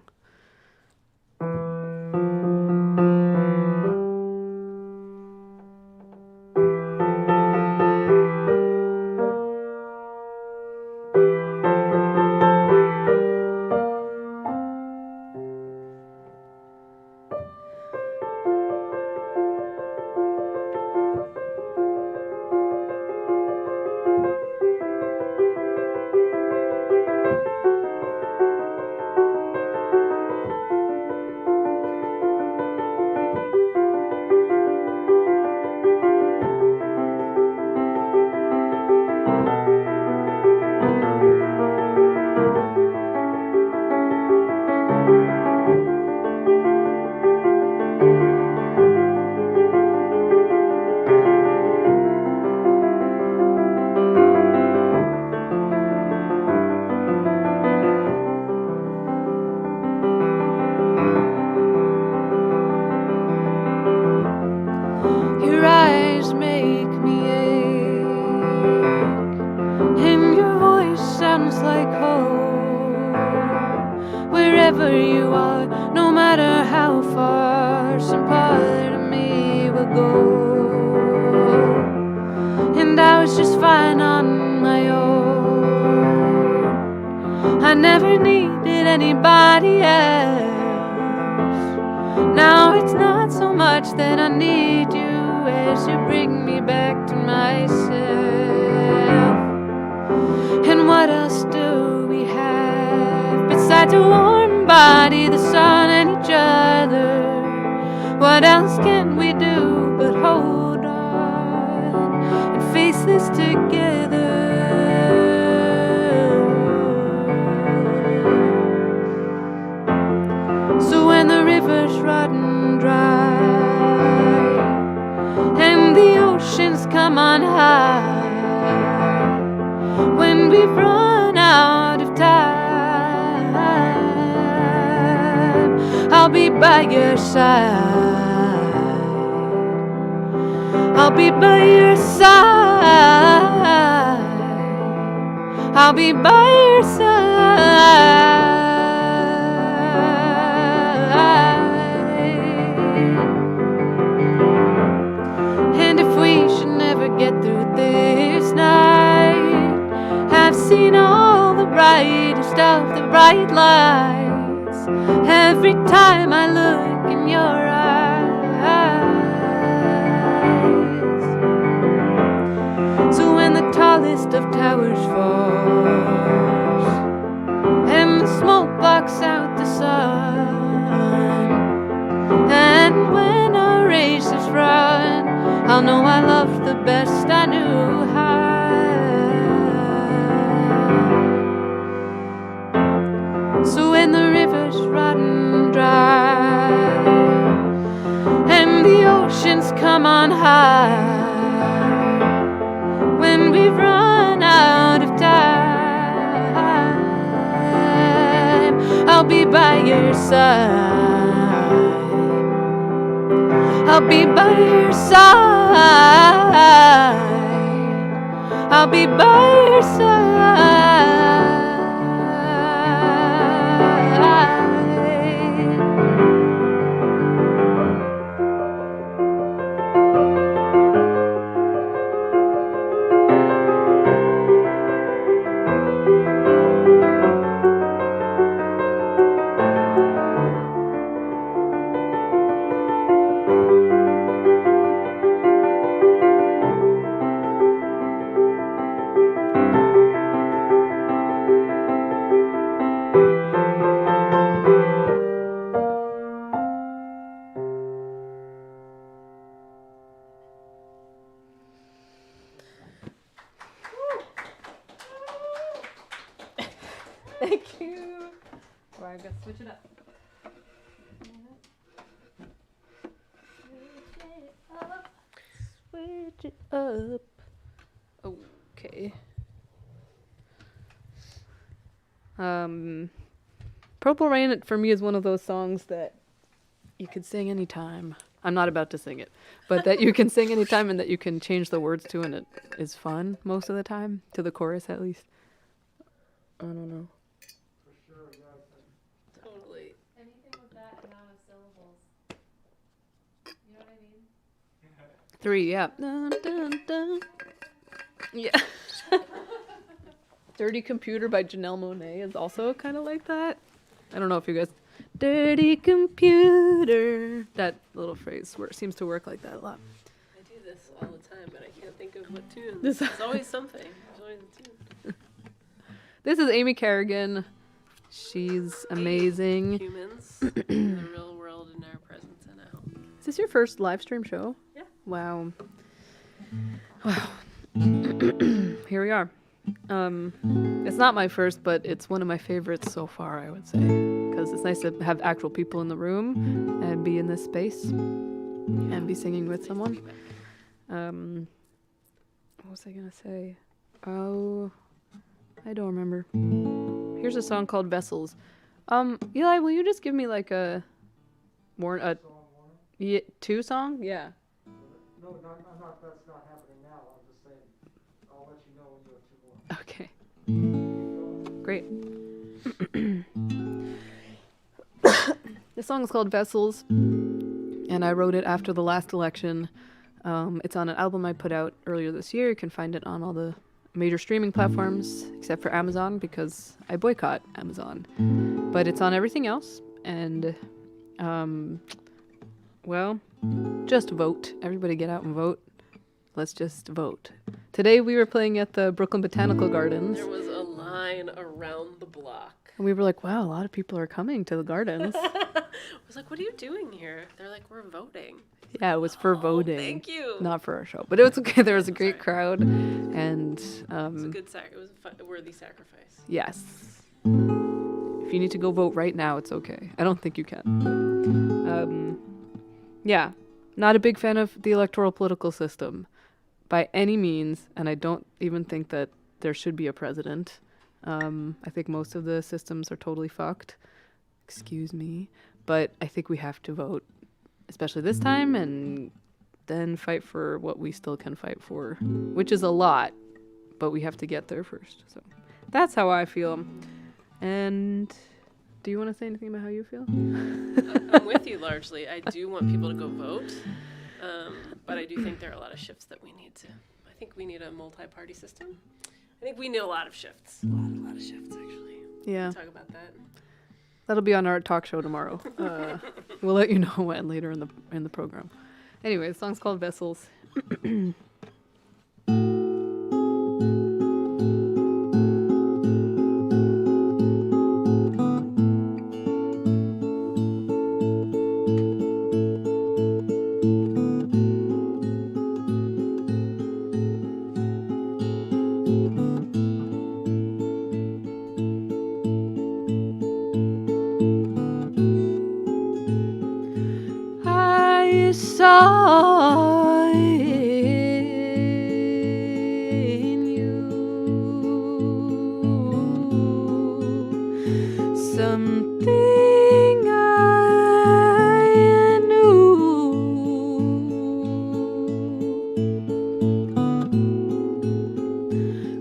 Speaker 5: winds come on high, when we've run out of time, I'll be by your side. I'll be by your side. I'll be by your side. Thank you. Well, I gotta switch it up. Switch it up. Okay. Purple Rain for me is one of those songs that you could sing anytime. I'm not about to sing it, but that you can sing anytime and that you can change the words to, and it is fun most of the time, to the chorus at least. I don't know.
Speaker 7: Totally.
Speaker 5: Anything with that amount of syllables. You know what I mean? 3, yeah. Dun, dun, dun. Yeah. Dirty Computer by Janelle Monáe is also kind of like that. I don't know if you guys... Dirty computer. That little phrase seems to work like that a lot.
Speaker 7: I do this all the time, but I can't think of what tune.
Speaker 5: This-
Speaker 7: There's always something. There's always a tune.
Speaker 5: This is Amy Kerrigan. She's amazing.
Speaker 7: Humans in the real world in our presence and out.
Speaker 5: Is this your first live stream show?
Speaker 7: Yeah.
Speaker 5: Wow. Wow. Here we are. It's not my first, but it's one of my favorites so far, I would say. Because it's nice to have actual people in the room and be in this space and be singing with someone. What was I going to say? Oh, I don't remember. Here's a song called Vessels. Eli, will you just give me like a 2 song? Yeah.
Speaker 1: No, that's not happening now. I'm just saying, I'll let you know when you have 2 more.
Speaker 5: Okay. Great. This song is called Vessels, and I wrote it after the last election. It's on an album I put out earlier this year. You can find it on all the major streaming platforms, except for Amazon, because I boycott Amazon. But it's on everything else, and, well, just vote. Everybody get out and vote. Let's just vote. Today we were playing at the Brooklyn Botanical Gardens.
Speaker 7: There was a line around the block.
Speaker 5: And we were like, wow, a lot of people are coming to the gardens.
Speaker 7: I was like, what are you doing here? They're like, we're voting.
Speaker 5: Yeah, it was for
Speaker 7: Oh,
Speaker 5: voting.
Speaker 7: thank you.
Speaker 5: Not for our show. But it was okay. There was a great crowd. And
Speaker 7: It was a good it was a worthy sacrifice.
Speaker 5: yes. If you need to go vote right now, it's okay. I don't think you can. Yeah. Not a big fan of the electoral political system by any means. And I don't even think that there should be a president. I think most of the systems are totally fucked. Excuse me. But I think we have to vote, especially this time, and then fight for what we still can fight for, which is a lot, but we have to get there first. So that's how I feel. And do you want to say anything about how you feel?
Speaker 7: I'm with you largely. I do want people to go vote, but I do think there are a lot of shifts that we need to. I think we need a multi-party system. I think we need a lot of shifts. A lot of shifts, actually.
Speaker 5: Yeah.
Speaker 7: Talk about that.
Speaker 5: That'll be on our talk show tomorrow. We'll let you know when later in the program. Anyway, the song's called Vessels. I saw in you something I knew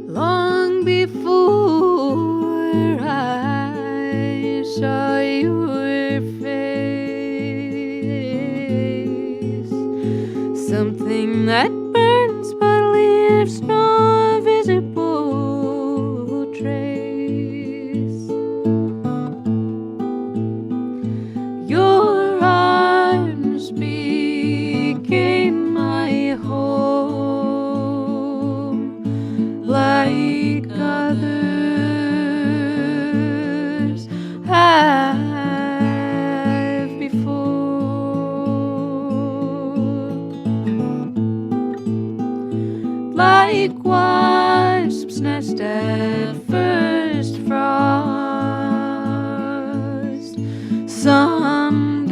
Speaker 5: long before I saw your face. Something that burns but leaves no visible trace. Your arms became my home, like others have before. Like wasps' nest at first frost, someday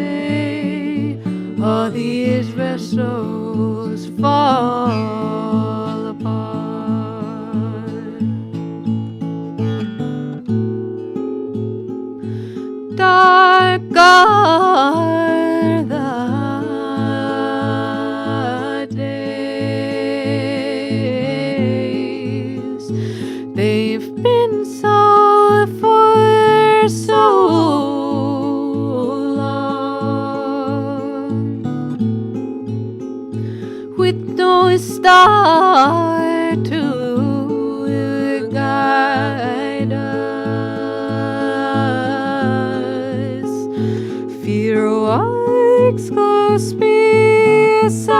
Speaker 5: all these vessels fall apart. Dark are the days. They've been so for so long, with no star to guide us. Fear walks close beside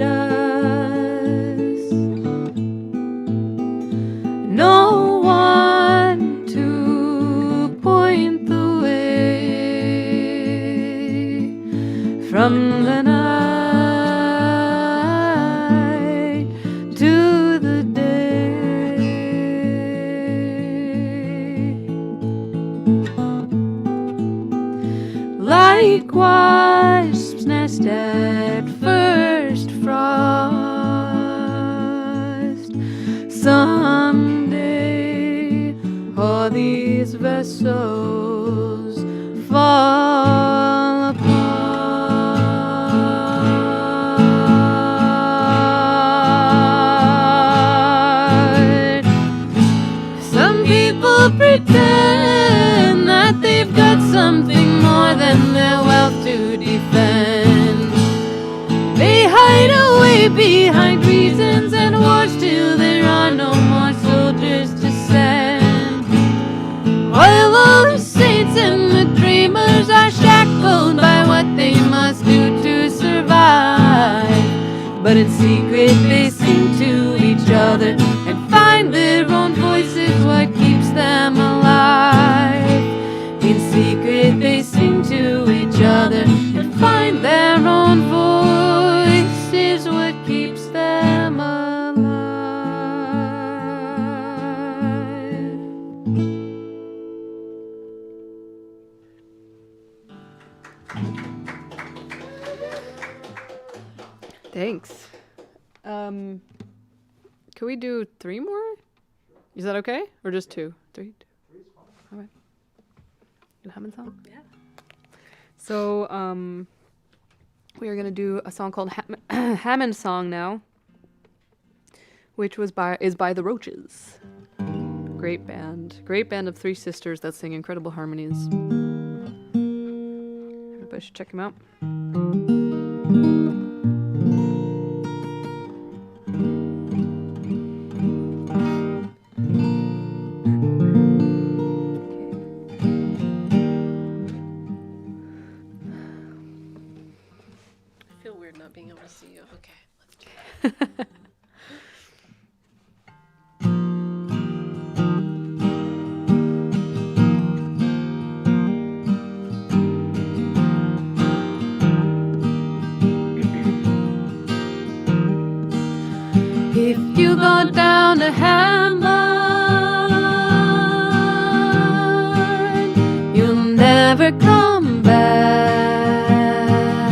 Speaker 5: us. No one to point the way from the night to the day. Like wasps' nest at first frost, someday all these vessels fall apart. Some people pretend that they've got something more than their wealth to defend. They hide away behind reasons and wars till there are no more soldiers to send. While all the saints and the dreamers are shackled by what they must do to survive. But in secret they sing to each other and find their own voices what keeps them alive. In secret they sing to each other and find their own voices what keeps them alive. Thanks. Can we do 3 more? Is that okay? Or just 2? 3? All right. Do Hammond song?
Speaker 7: Yeah.
Speaker 5: So, we are gonna do a song called Hammond Song now, which is by the Roaches. Great band of 3 sisters that sing incredible harmonies. Everybody should check them out.
Speaker 7: I feel weird not being able to see you. Okay, let's do that.
Speaker 5: If you go down to Hammond, you'll never come back.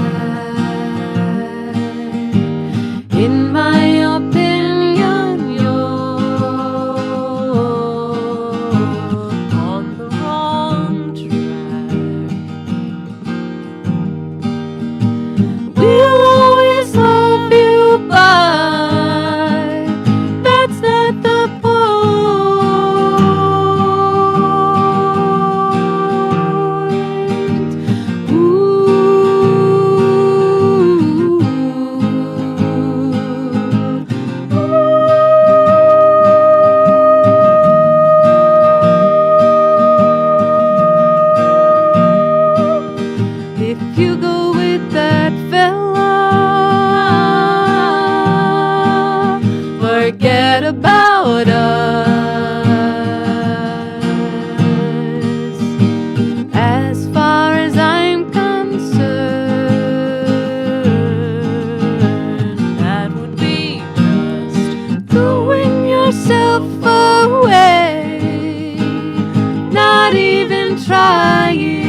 Speaker 5: trying.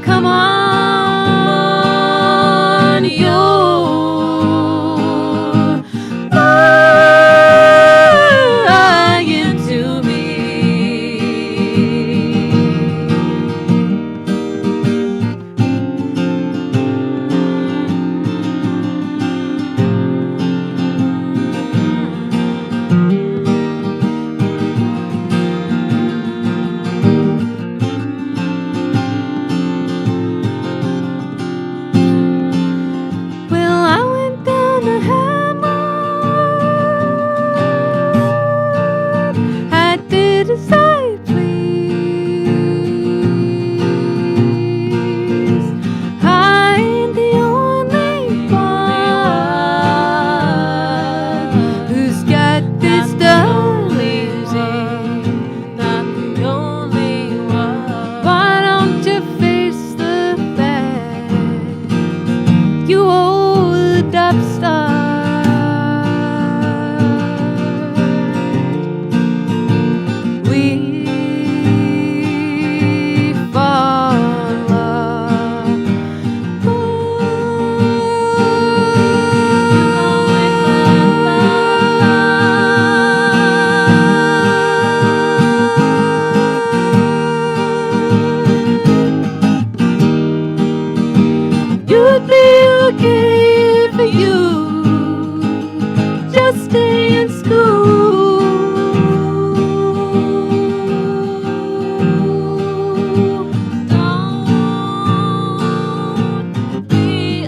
Speaker 5: Come on, you're lying to me. Well, I went down to Hammond. I did as I please. I ain't the only one who's got this delusion. Not the only one. Why don't you face the fact? You old upstart. We fall in love. You'd be okay for you. Just stay in school. Don't be a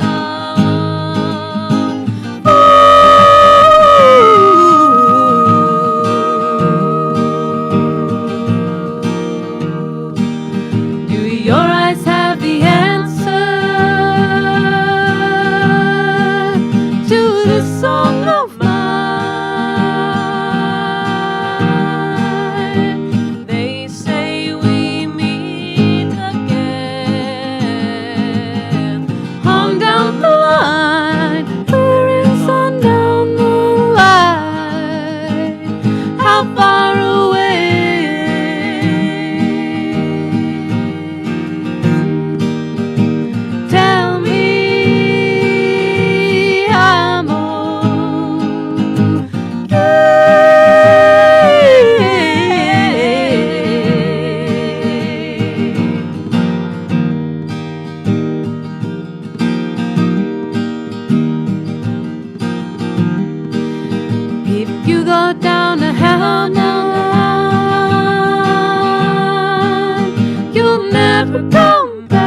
Speaker 5: fool. Do your eyes have the answer to this song of mine? They say we meet again on down the line. Where is on down the line? How far away? Tell me I'm okay. If you go down to hell now, you'll never come back.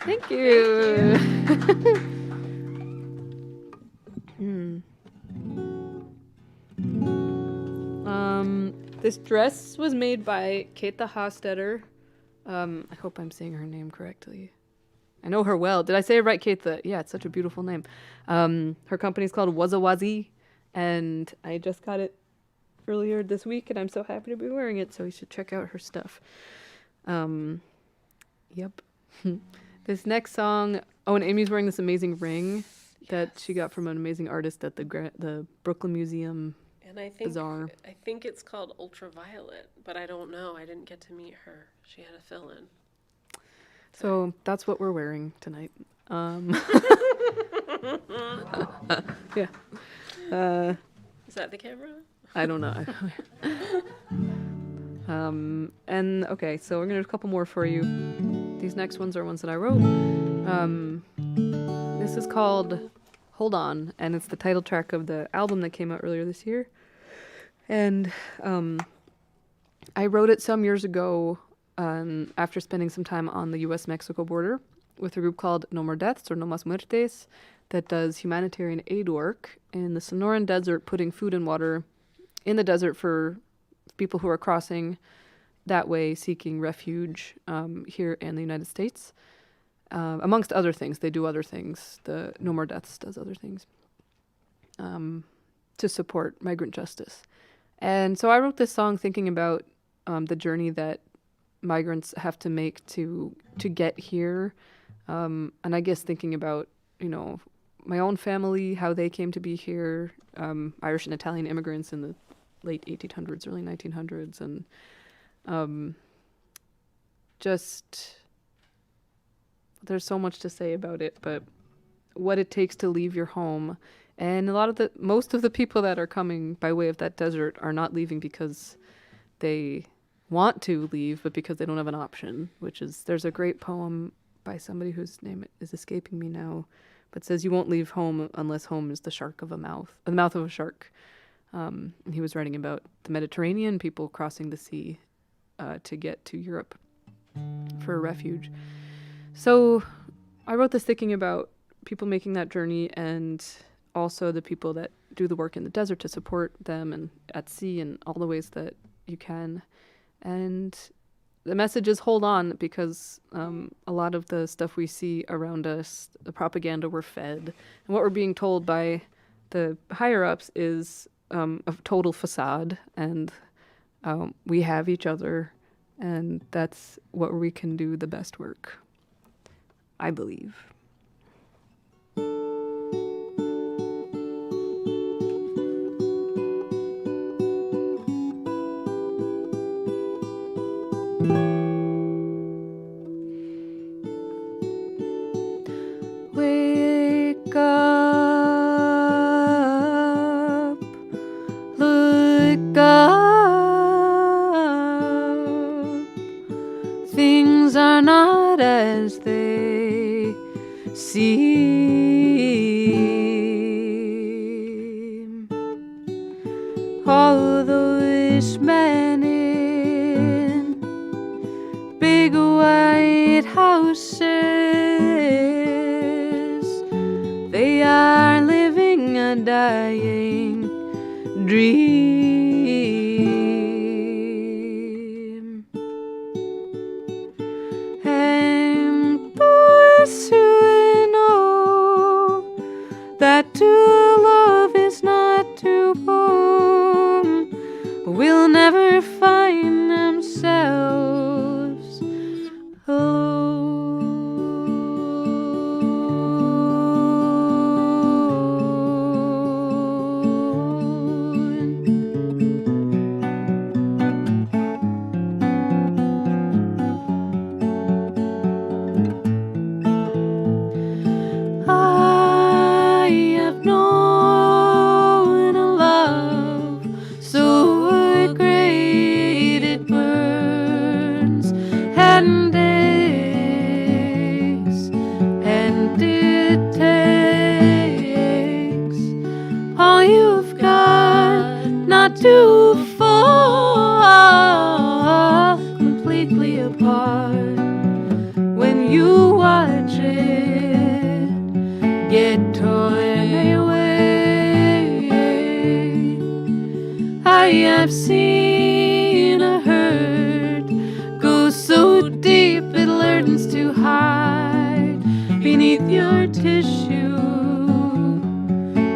Speaker 5: Thank you. This dress was made by Kate Hostetter. I hope I'm saying her name correctly. I know her well. Did I say it right, Kate? Yeah, it's such a beautiful name. Her company's called Wazawazi, and I just got it earlier this week, and I'm so happy to be wearing it, so you should check out her stuff. Yep. This next song, oh, and Amy's wearing this amazing ring that she got from an amazing artist at the Brooklyn Museum.
Speaker 7: And I think
Speaker 5: Bizarre.
Speaker 7: I think it's called Ultraviolet, but I don't know. I didn't get to meet her. She had a fill-in.
Speaker 5: So that's what we're wearing tonight. Yeah.
Speaker 7: Is that the camera?
Speaker 5: I don't know. And okay, so we're gonna do a couple more for you. These next ones are ones that I wrote. This is called Hold On, and it's the title track of the album that came out earlier this year. And I wrote it some years ago after spending some time on the U.S.-Mexico border with a group called No More Deaths, or No Más Muertes, that does humanitarian aid work in the Sonoran Desert, putting food and water in the desert for people who are crossing that way, seeking refuge here in the United States. Amongst other things, they do other things. The No More Deaths does other things. to support migrant justice. And so I wrote this song thinking about the journey that migrants have to make to get here, and I guess thinking about, my own family, how they came to be here, Irish and Italian immigrants in the late 1800s, early 1900s, and just there's so much to say about it, but what it takes to leave your home. And most of the people that are coming by way of that desert are not leaving because they want to leave, but because they don't have an option, there's a great poem by somebody whose name is escaping me now, but says you won't leave home unless home is the mouth of a shark. And he was writing about the Mediterranean, people crossing the sea to get to Europe for refuge. So I wrote this thinking about people making that journey and also the people that do the work in the desert to support them and at sea and all the ways that you can. And the message is hold on, because a lot of the stuff we see around us, the propaganda we're fed, and what we're being told by the higher-ups is a total facade, and we have each other, and that's what we can do the best work, I believe. Wake up, look up, things are not as they seem. All those men in big white houses, they are living a dying dream. And those who know that to love is not to own will never find themselves I have known a love so great it burns and aches, and it takes all you've got not to fall completely apart when you watch it get torn away. I have seen a hurt go so deep it learns to hide beneath your tissue,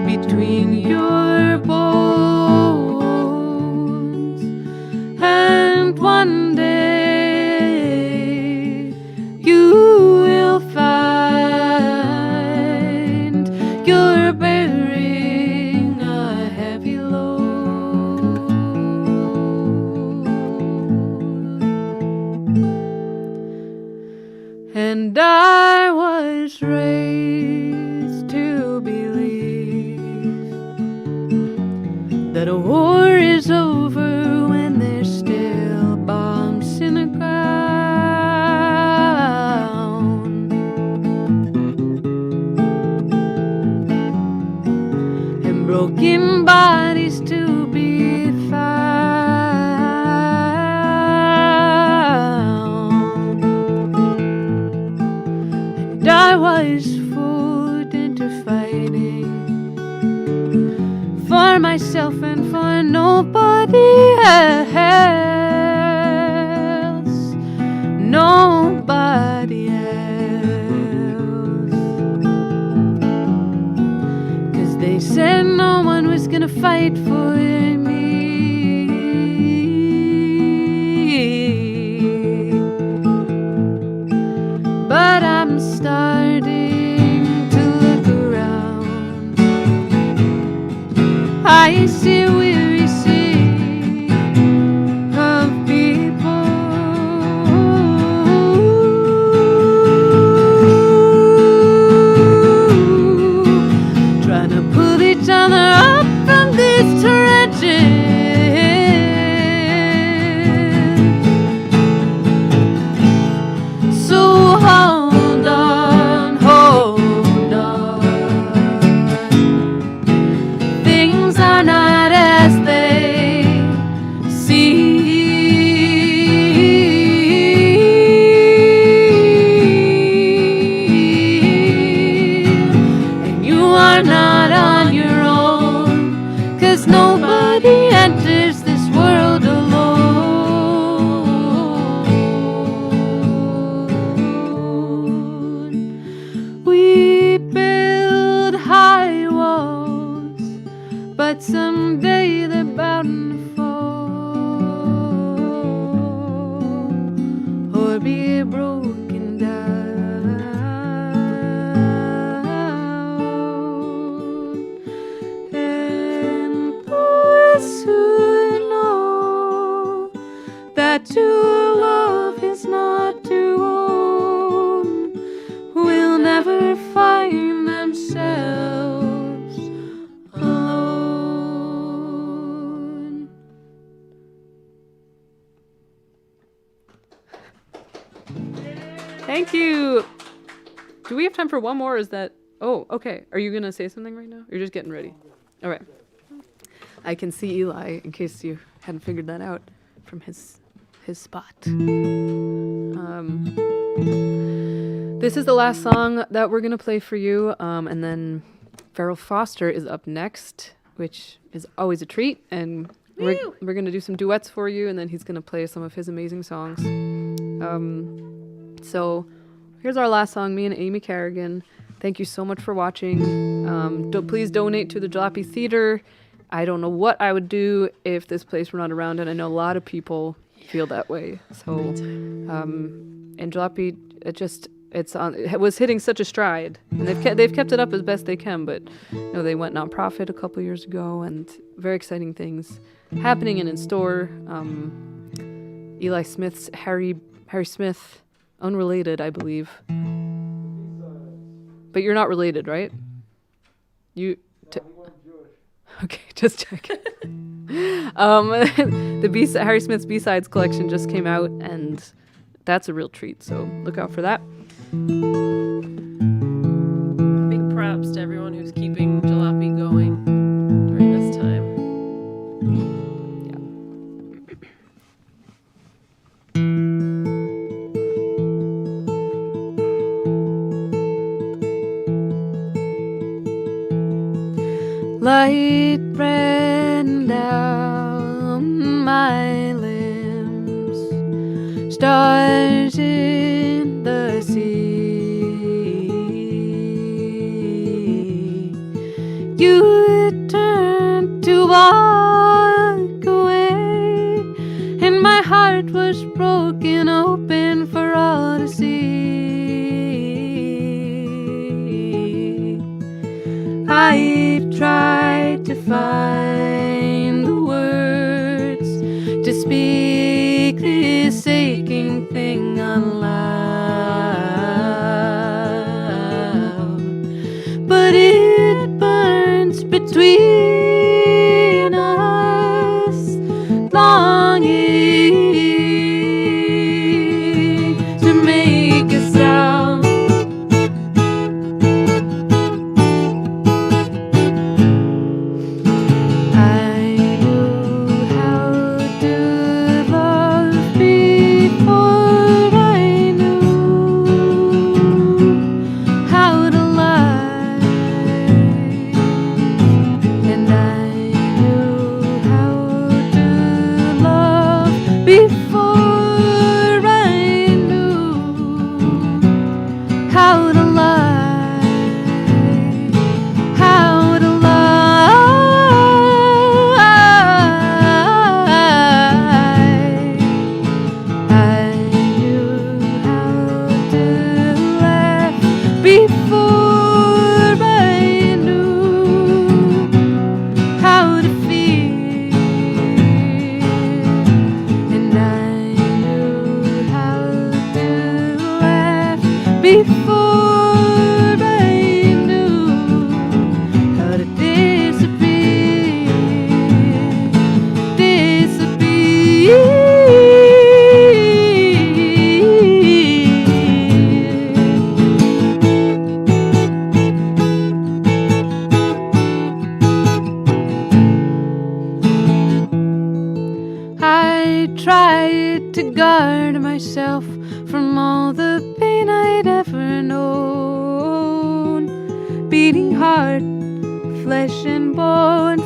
Speaker 5: between your bones. And one day you will find you're bearing a heavy load. And I was raised to believe that a war is over when there's still bombs in the ground, and broken bodies to be found. And I was fooled into fighting for myself and for nobody else, nobody else. 'Cause they said no one was gonna fight nobody enters this world alone. We build high walls, but someday they're bound to fall or be broken down. And those who know that to love is not to own will never find themselves alone. Thank you. Do we have time for one more? Or is that? Oh, okay. Are you gonna say something right now? You're just getting ready. All right. I can see Eli in case you hadn't figured that out from his spot. This is the last song that we're gonna play for you, and then Farrell Foster is up next, which is always a treat, and we're gonna do some duets for you, and then he's gonna play some of his amazing songs. So here's our last song, me and Amy Carrigan. Thank you so much for watching. Please donate to the Jalopy Theater. I don't know what I would do if this place were not around, and I know a lot of people feel that way. So, and Jalopy, it was hitting such a stride, and they've kept it up as best they can. But you know, they went nonprofit a couple years ago, and very exciting things happening and in store. Eli Smith's Harry Smith, unrelated, I believe. But you're not related, right? Okay, just check. The Harry Smith's B-Sides collection just came out, and that's a real treat, so look out for that.
Speaker 7: Big props to everyone who's keeping Jalopy going during this time.
Speaker 5: Light ran down my limbs, stars in the sea. You turned to walk away, and my heart was broken open for all to see. I've tried to find the words to speak this aching thing aloud, but it burns between us, longing to make a sound. To guard myself from all the pain I'd ever known. Beating heart, flesh and bone,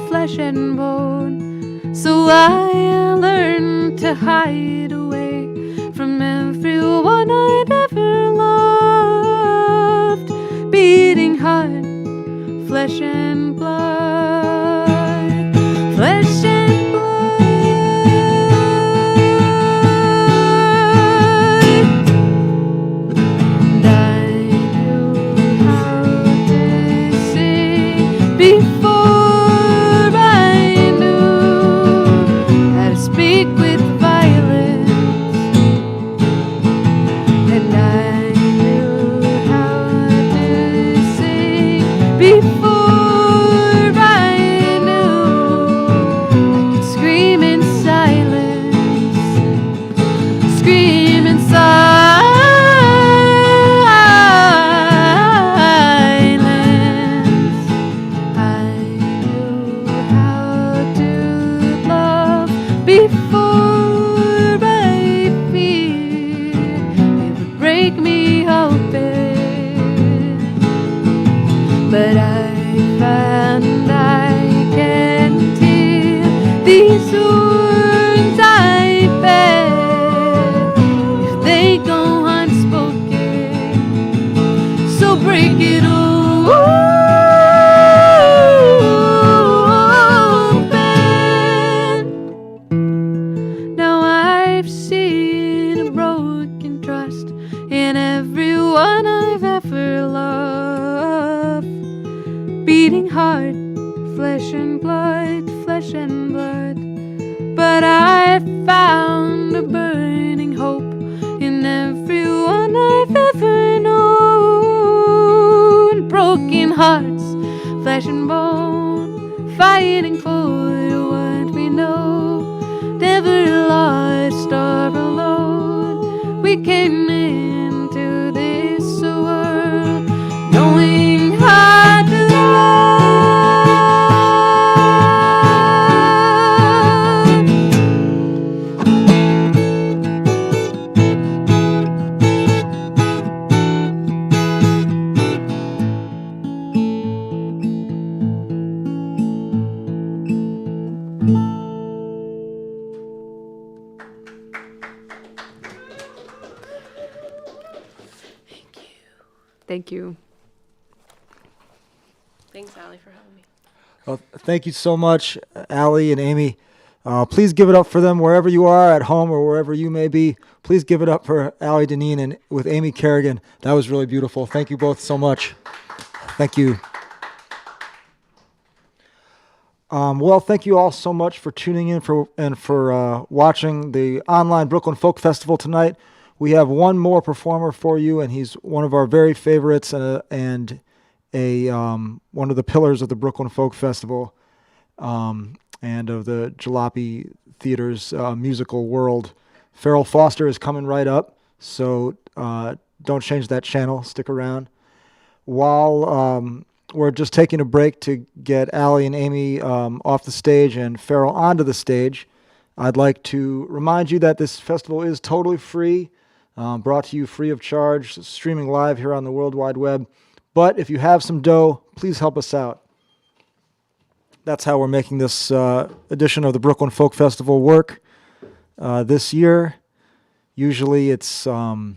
Speaker 5: So I learned to hide away from everyone I'd ever loved. Beating heart, flesh and blood, flesh and blood. And I knew how to sing before I knew how to speak with violence. And I knew how to sing before I knew I could scream in silence, scream in silence. I knew how to love before I feared it would break me open. But I found I can't heal these wounds I bear if they go unspoken. So break it open. Now I've seen a broken trust in everyone I've ever loved. Beating heart, flesh and blood, flesh and blood. But I found a burning hope in everyone I've ever known. Broken hearts, flesh and bone, fighting for what we know. Never lost or alone. We came into this world knowing how to love. Thank you.
Speaker 7: Thanks, Allie, for having me.
Speaker 1: Well, thank you so much, Allie and Amy. Please give it up for them wherever you are, at home or wherever you may be. Please give it up for Allie Dineen and with Amy Kerrigan. That was really beautiful. Thank you both so much. Thank you. Well, thank you all so much for tuning in and for watching the online Brooklyn Folk Festival tonight. We have one more performer for you, and he's one of our very favorites and one of the pillars of the Brooklyn Folk Festival and of the Jalopy Theater's musical world. Farrell Foster is coming right up, so don't change that channel. Stick around. While we're just taking a break to get Allie and Amy off the stage and Farrell onto the stage, I'd like to remind you that this festival is totally free. Brought to you free of charge, streaming live here on the World Wide Web. But if you have some dough, please help us out. That's how we're making this edition of the Brooklyn Folk Festival work this year. Usually it's, like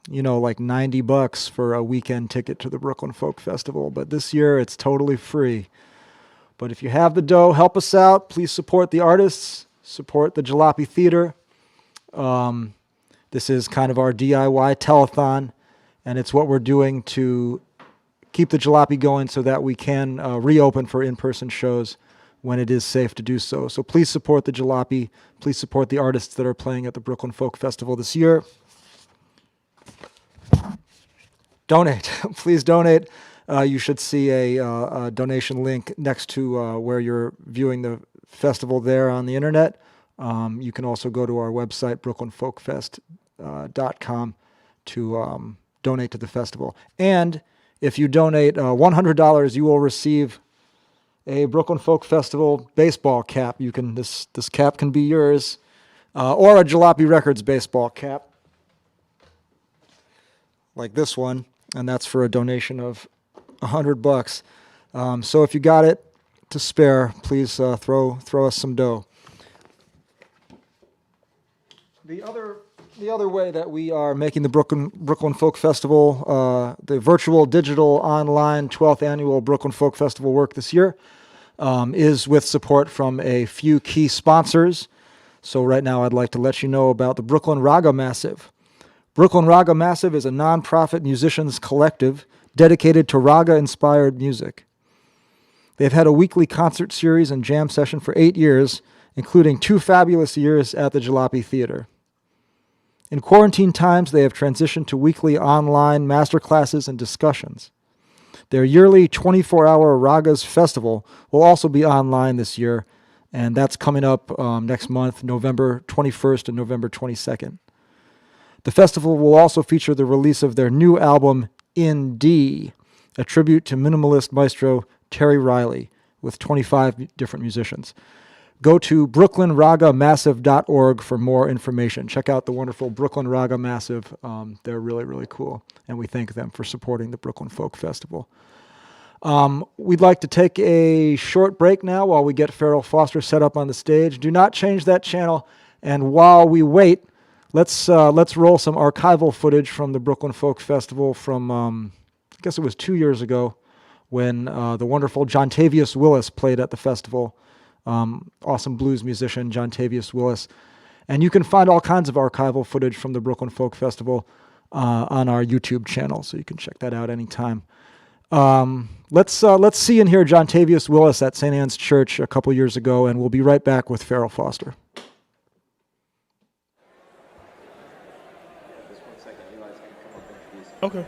Speaker 1: $90 for a weekend ticket to the Brooklyn Folk Festival. But this year it's totally free. But if you have the dough, help us out. Please support the artists, support the Jalopy Theater. This is kind of our DIY telethon, and it's what we're doing to keep the Jalopy going so that we can reopen for in-person shows when it is safe to do so. So please support the Jalopy. Please support the artists that are playing at the Brooklyn Folk Festival this year. Donate. Please donate. You should see a donation link next to where you're viewing the festival there on the internet. You can also go to our website, brooklynfolkfest.com, to donate to the festival. And if you donate $100, you will receive a Brooklyn Folk Festival baseball cap. You can this cap can be yours, or a Jalopy Records baseball cap, like this one, and that's for a donation of $100. So if you got it to spare, please throw us some dough. The other way that we are making the Brooklyn Folk Festival, the virtual, digital, online 12th annual Brooklyn Folk Festival work this year, is with support from a few key sponsors. So right now I'd like to let you know about the Brooklyn Raga Massive. Brooklyn Raga Massive is a nonprofit musicians collective dedicated to raga-inspired music. They've had a weekly concert series and jam session for 8 years, including 2 fabulous years at the Jalopy Theater. In quarantine times, they have transitioned to weekly online masterclasses and discussions. Their yearly 24-hour Ragas Festival will also be online this year, and that's coming up next month, November 21st and November 22nd. The festival will also feature the release of their new album, In D, a tribute to minimalist maestro Terry Riley, with 25 different musicians. Go to brooklynragamassive.org for more information. Check out the wonderful Brooklyn Raga Massive. They're really, really cool, and we thank them for supporting the Brooklyn Folk Festival. We'd like to take a short break now while we get Farrell Foster set up on the stage. Do not change that channel, and while we wait, let's roll some archival footage from the Brooklyn Folk Festival from, I guess it was 2 years ago, when the wonderful Jontavius Willis played at the festival. Awesome blues musician, Jontavius Willis. And you can find all kinds of archival footage from the Brooklyn Folk Festival on our YouTube channel, so you can check that out anytime. Let's see and hear Jontavius Willis at St. Anne's Church a couple years ago, and we'll be right back with Farrell Foster.
Speaker 6: Okay.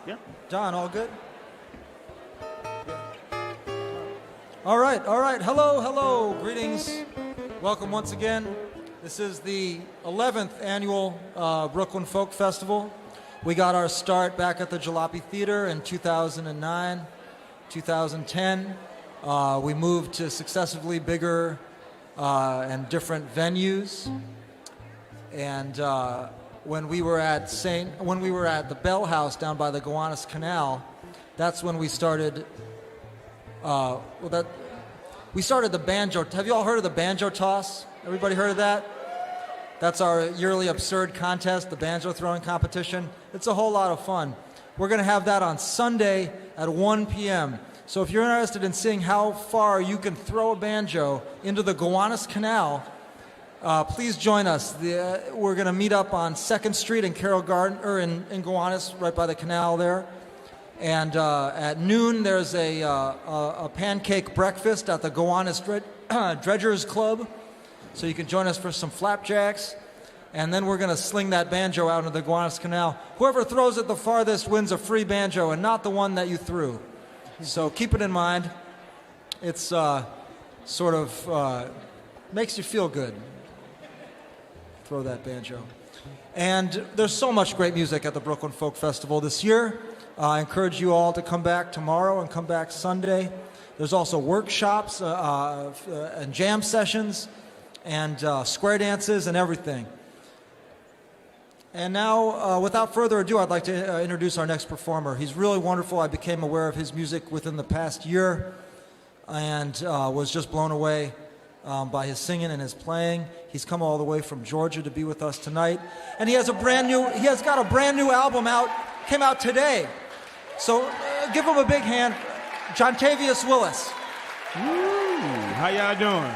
Speaker 6: Yeah.
Speaker 1: John, all good? All right. Hello. Greetings. Welcome once again. This is the 11th annual Brooklyn Folk Festival. We got our start back at the Jalopy Theater in 2009, 2010. We moved to successively bigger and different venues. And when we were at the Bell House down by the Gowanus Canal, that's when we started. We started the banjo. Have you all heard of the banjo toss? Everybody heard of that? That's our yearly absurd contest, the banjo throwing competition. It's a whole lot of fun. We're going to have that on Sunday at 1 p.m. So if you're interested in seeing how far you can throw a banjo into the Gowanus Canal, please join us. We're going to meet up on 2nd Street in Carroll Garden, or in Gowanus, right by the canal there. And at noon, there's a pancake breakfast at the Gowanus Dredgers Club. So you can join us for some flapjacks. And then we're going to sling that banjo out into the Gowanus Canal. Whoever throws it the farthest wins a free banjo, and not the one that you threw. So keep it in mind. It's sort of makes you feel good. Throw that banjo. And there's so much great music at the Brooklyn Folk Festival this year. I encourage you all to come back tomorrow and come back Sunday. There's also workshops and jam sessions and square dances and everything. And now, without further ado, I'd like to introduce our next performer. He's really wonderful. I became aware of his music within the past year and was just blown away by his singing and his playing. He's come all the way from Georgia to be with us tonight. And he has got a brand new album out, came out today. So give him a big hand. Jontavius Willis.
Speaker 6: Woo! How y'all doing?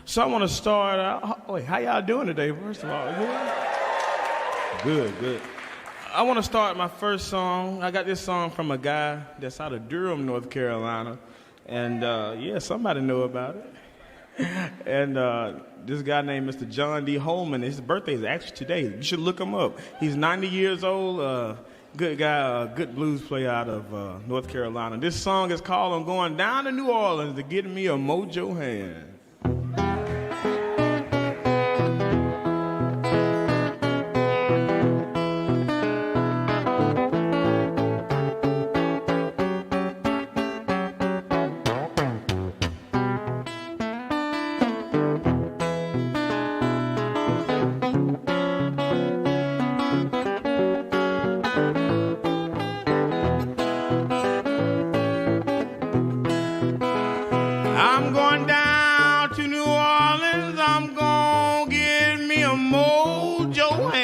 Speaker 6: So I want to start out. Wait, how y'all doing today, first of all? Good. I want to start my first song. I got this song from a guy that's out of Durham, North Carolina. And, somebody know about it. And this guy named Mr. John D. Holman, his birthday is actually today. You should look him up. He's 90 years old, good guy, good blues player out of North Carolina. This song is called I'm Going Down to New Orleans to Get Me a Mojo Hand.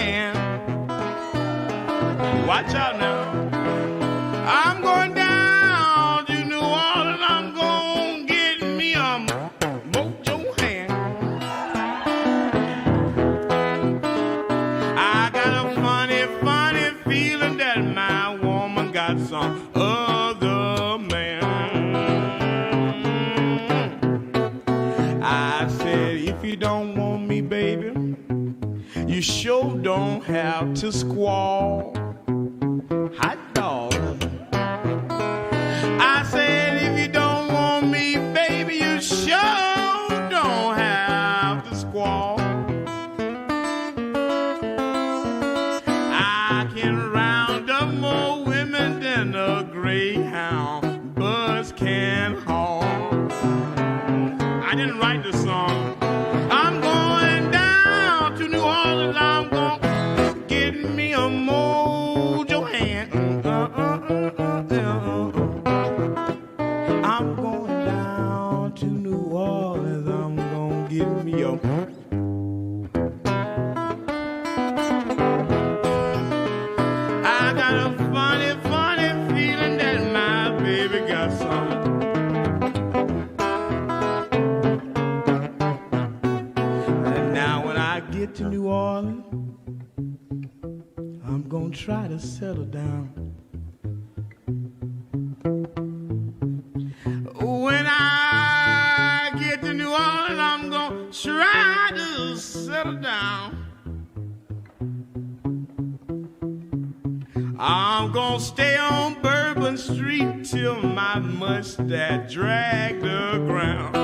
Speaker 6: hand. Watch out now. I'm going down to New Orleans. I'm going to get me a mojo hand. I got a funny, funny feeling that my woman got some other man. I said, if you don't want me, baby, you sure don't have to squall. Hot dog. I said, if you don't want me, baby, you sure don't have to squall. I can round up more women than a greyhound buzz can haul. I didn't write the song. I'm going down to New Orleans. I'm going to get me a mojo hand. I'm going down to New Orleans. I'm going to get me a... I got a funny, funny feeling that my baby got some. And now when I get to New Orleans, I'm gonna try to settle down. When I get to New Orleans, I'm gonna try to settle down. I'm gonna stay on Bourbon Street till my mustache drag the ground.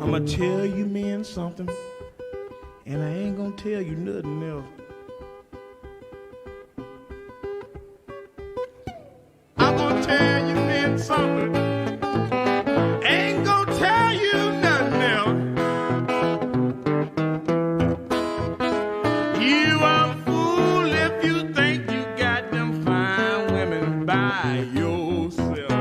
Speaker 6: I'ma tell you men something, and I ain't gonna tell you nothing else. I'm gonna tell you men something, ain't gonna tell you nothing else. You are a fool if you think you got them fine women by yourself.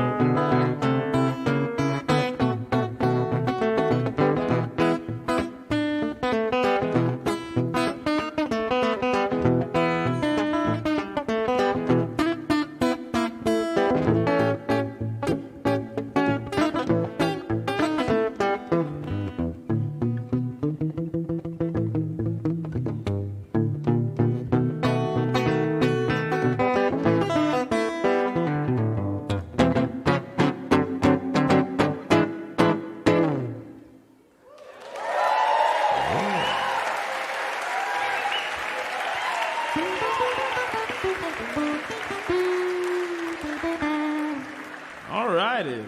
Speaker 6: All righty.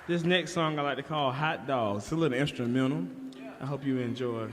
Speaker 6: This next song I like to call Hot Dog. It's a little instrumental. I hope you enjoy.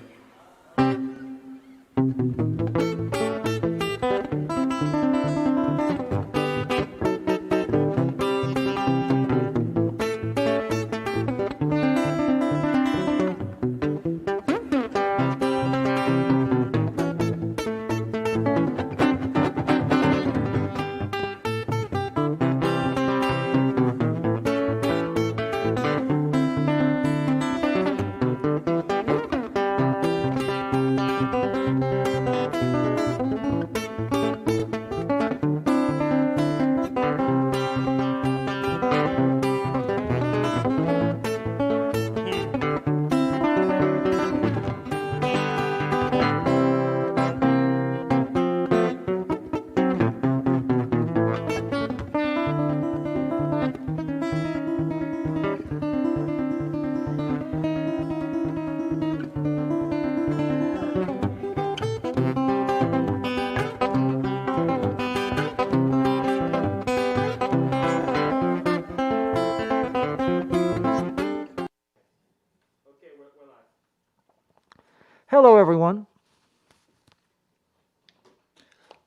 Speaker 1: Hello, everyone.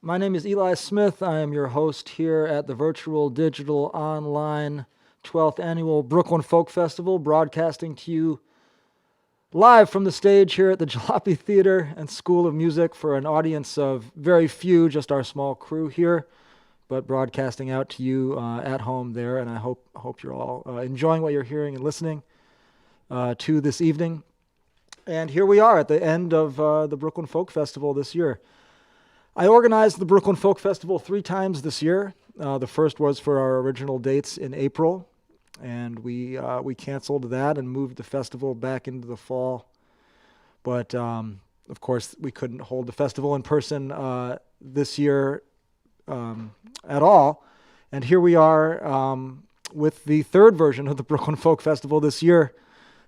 Speaker 1: My name is Eli Smith. I am your host here at the virtual, digital, online 12th Annual Brooklyn Folk Festival, broadcasting to you live from the stage here at the Jalopy Theater and School of Music for an audience of very few, just our small crew here, but broadcasting out to you at home there, and I hope you're all enjoying what you're hearing and listening to this evening. And here we are at the end of the Brooklyn Folk Festival this year. I organized the Brooklyn Folk Festival 3 times this year. The first was for our original dates in April, and we canceled that and moved the festival back into the fall. But of course, we couldn't hold the festival in person this year at all. And here we are with the third version of the Brooklyn Folk Festival this year,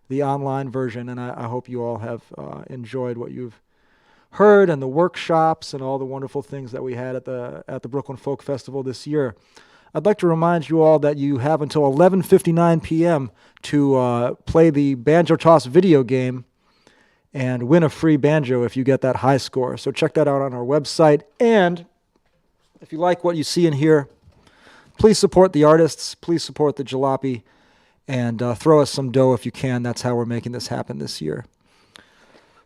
Speaker 1: the online version, and I hope you all have enjoyed what you've heard and the workshops and all the wonderful things that we had at the Brooklyn Folk Festival this year. I'd like to remind you all that you have until 11:59 p.m. to play the Banjo Toss video game and win a free banjo if you get that high score. So check that out on our website. And if you like what you see and hear, please support the artists, please support the Jalopy, and throw us some dough if you can. That's how we're making this happen this year.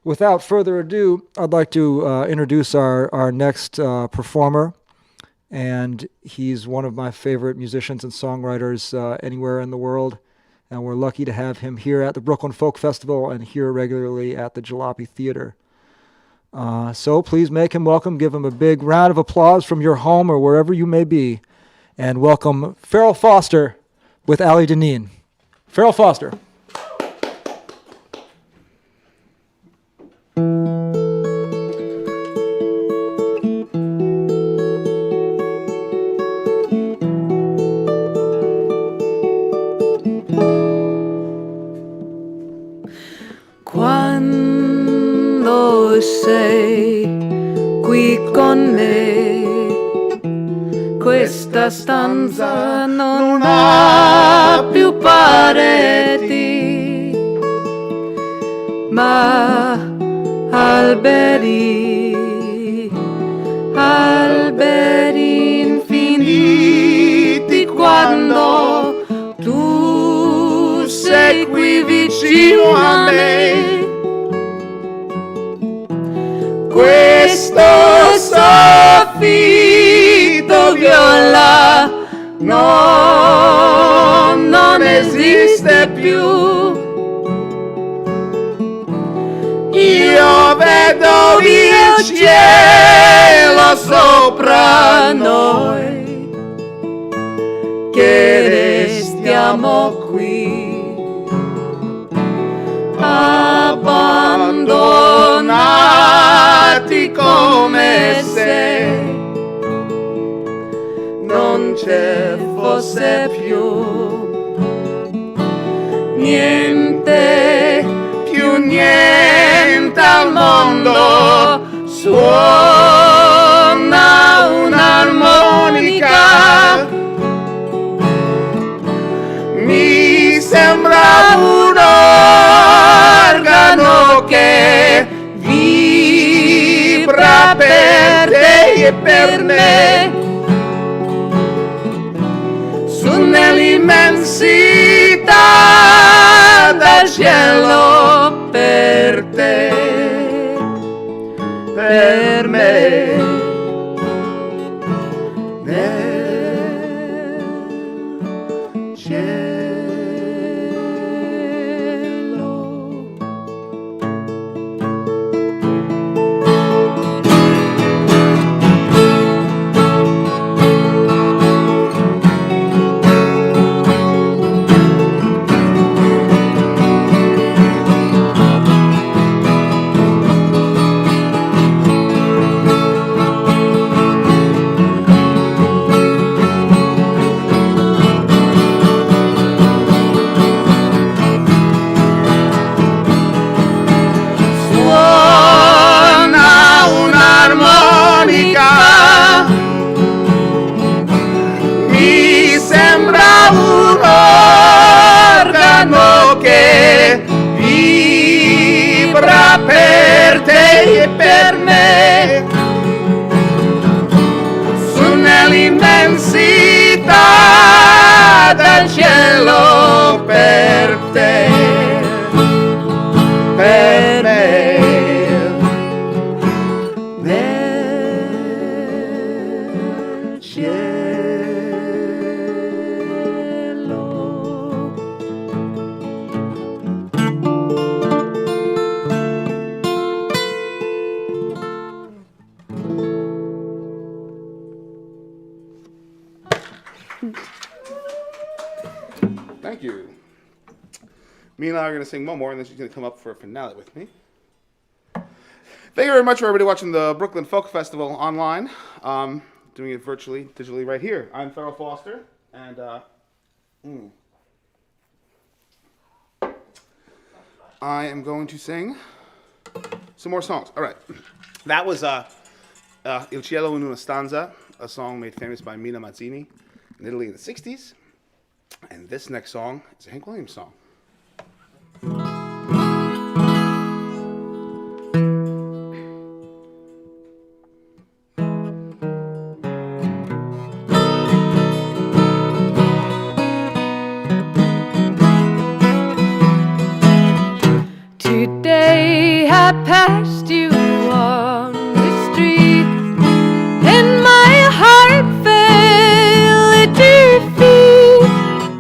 Speaker 1: Without further ado, I'd like to introduce our next performer. And he's one of my favorite musicians and songwriters anywhere in the world. And we're lucky to have him here at the Brooklyn Folk Festival and here regularly at the Jalopy Theater. So please make him welcome. Give him a big round of applause from your home or wherever you may be. And welcome Farrell Foster with Ali Dineen. Farrell Foster.
Speaker 3: Quando sei qui con me, questa stanza non ha più pareti, ma alberi, alberi infiniti. Quando tu sei qui vicino a me, questo soffitto viola non esiste più. Io vedo il cielo sopra noi, che restiamo qui abbandonati come se non ce fosse più niente, più niente al mondo. Suona un'armonica, mi sembra un organo che vibra per te e per me, su nell'immensità del cielo, per te, per me. Nel cielo. Mi sembra un organo che vibra per te
Speaker 8: e per me su nell'immensità del cielo per te, per me.
Speaker 3: Del cielo.
Speaker 8: Thank you. Me and I are going to sing one more, and then she's going to come up for a finale with me. Thank you very much for everybody watching the Brooklyn Folk Festival online. Doing it virtually, digitally right here. I'm Farrell Foster, and I am going to sing some more songs. All right. That was Il Cielo in una Stanza, a song made famous by Mina Mazzini in Italy in the 60s. And this next song is a Hank Williams song.
Speaker 5: Today I passed you on the street, and my heart fell at your feet.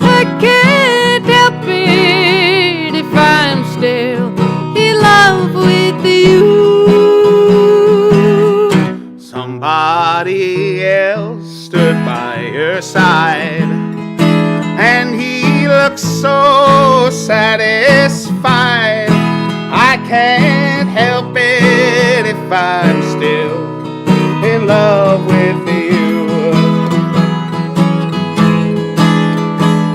Speaker 5: I can't help it if I'm still in love with you.
Speaker 8: Somebody else stood by your side, and he looked so satisfied. I can't help it if I'm still in love with you.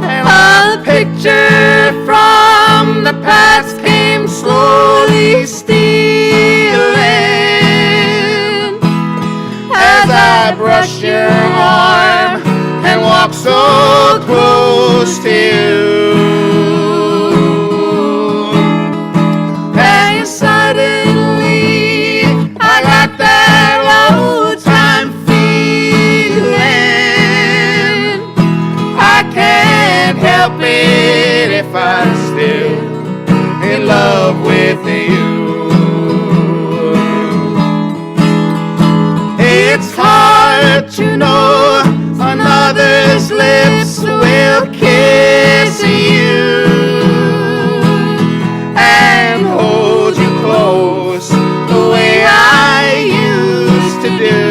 Speaker 8: And a picture from the past came slowly stealing as I brushed your arm and walked so close to you. And suddenly I got that old time feeling. I can't help it if I'm still in love with you. It's hard to know another's lips will kiss you and hold you close the way I used to do.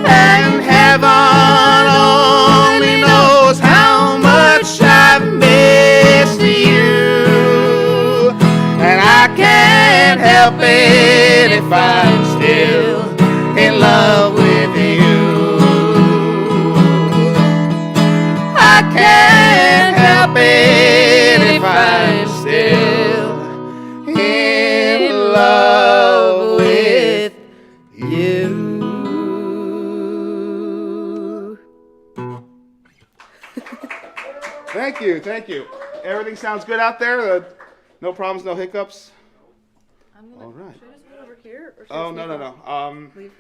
Speaker 8: And heaven only knows how much I've missed you. And I can't help it if I'm still in love with you. I can't help it if I'm still in love with you. Thank you, thank you. Everything sounds good out there? No problems, no hiccups? All right.
Speaker 7: Should I just go over here? Or should
Speaker 8: Oh,
Speaker 7: I
Speaker 8: no,
Speaker 7: sneak
Speaker 8: no,
Speaker 7: off?
Speaker 8: no.
Speaker 7: Leave.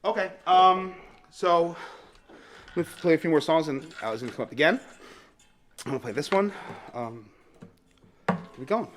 Speaker 8: Okay, so let's play a few more songs and Ali's gonna come up again. I'm gonna play this one. Here we go.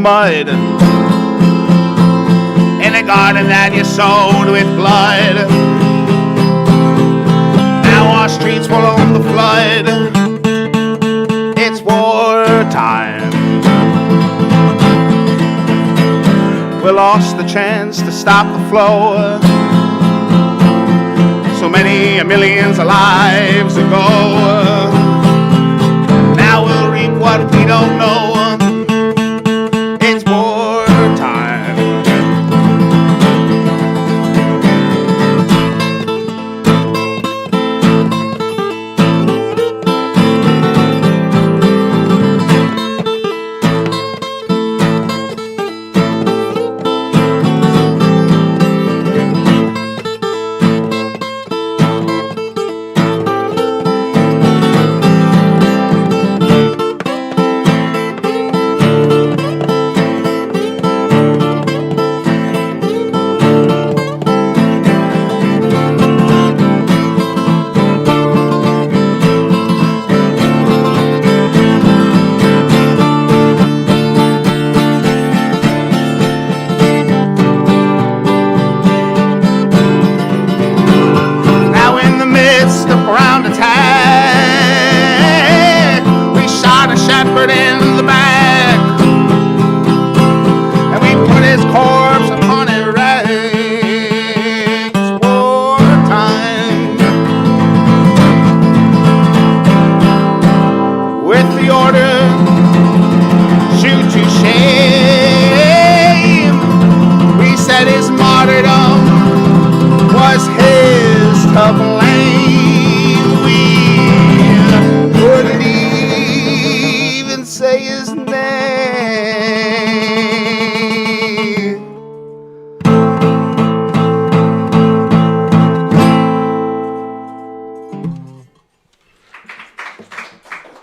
Speaker 8: mud, in a garden that you sowed with blood. Now our streets will own the flood. It's wartime. We lost the chance to stop the flow. So many millions of lives ago. Now we'll reap what we don't know. It's wartime.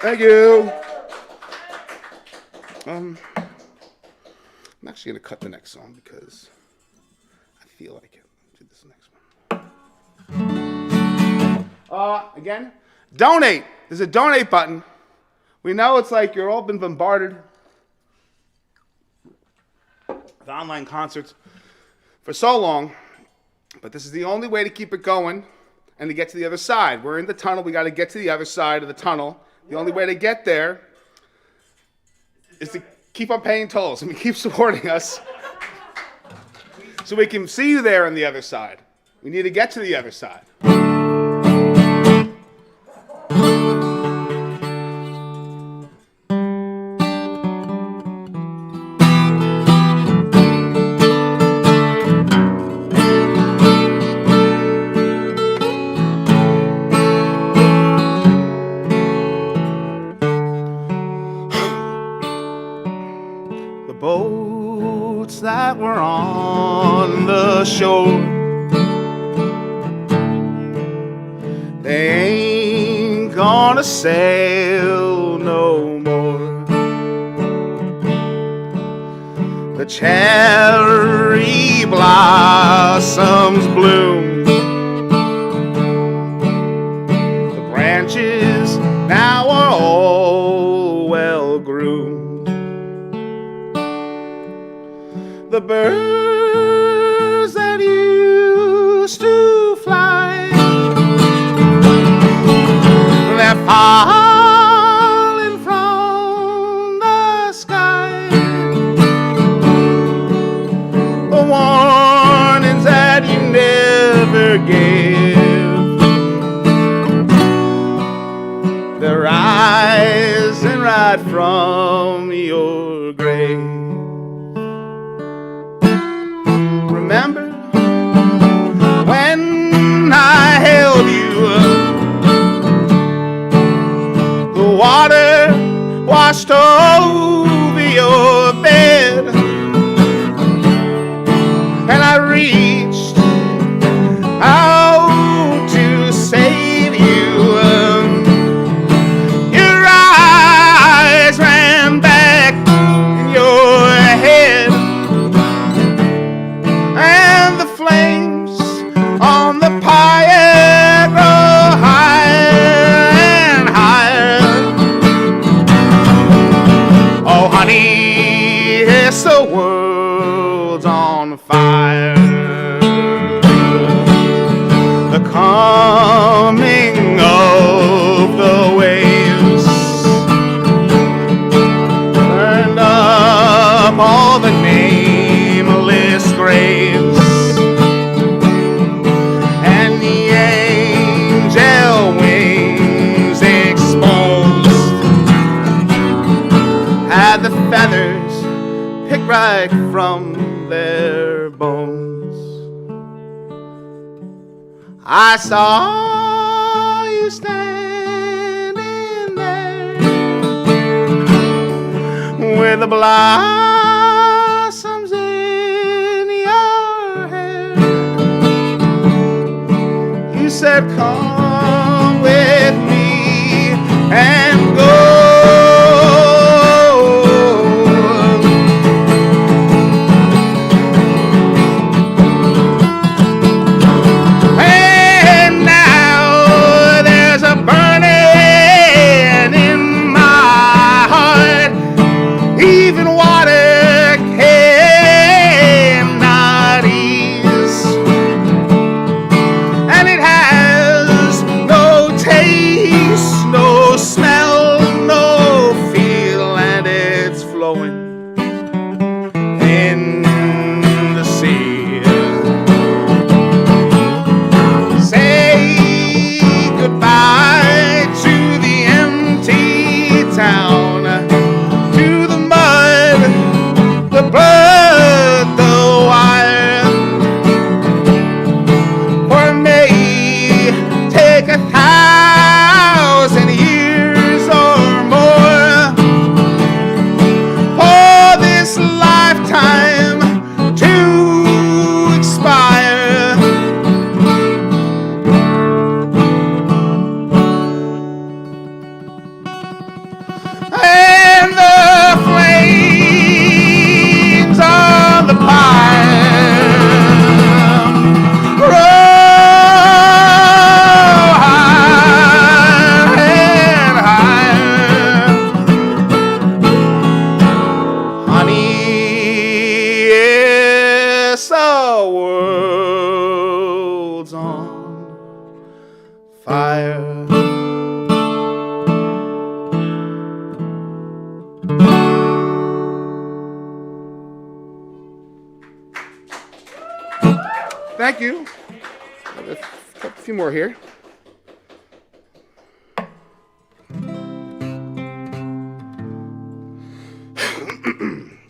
Speaker 8: Thank you. I'm actually going to cut the next song because I feel like it. Do this next one. Again, donate. There's a donate button. We know it's like you're all been bombarded with online concerts for so long, but this is the only way to keep it going and to get to the other side. We're in the tunnel. We got to get to the other side of the tunnel. The only way to get there is to keep on paying tolls and keep supporting us so we can see you there on the other side. We need to get to the other side. Boats that were on the shore, they ain't gonna sail no more. The cherry blossoms bloom, the branches now are all well groomed. The birds that used to fly, they're falling from the sky. The warnings that you never gave, they're rising right from your grave. Remember when I held you, the water washed over your bed, and I reached out to save you. Your eyes ran back in your head, and the flames on the pyre grow higher and higher. on fire. The coming of the waves burned up all the nameless graves, and the angel wings exposed had the feathers picked right from their bones. I saw you standing there with the blossoms in your hair. You said, come with me and go. Thank you. A few more here.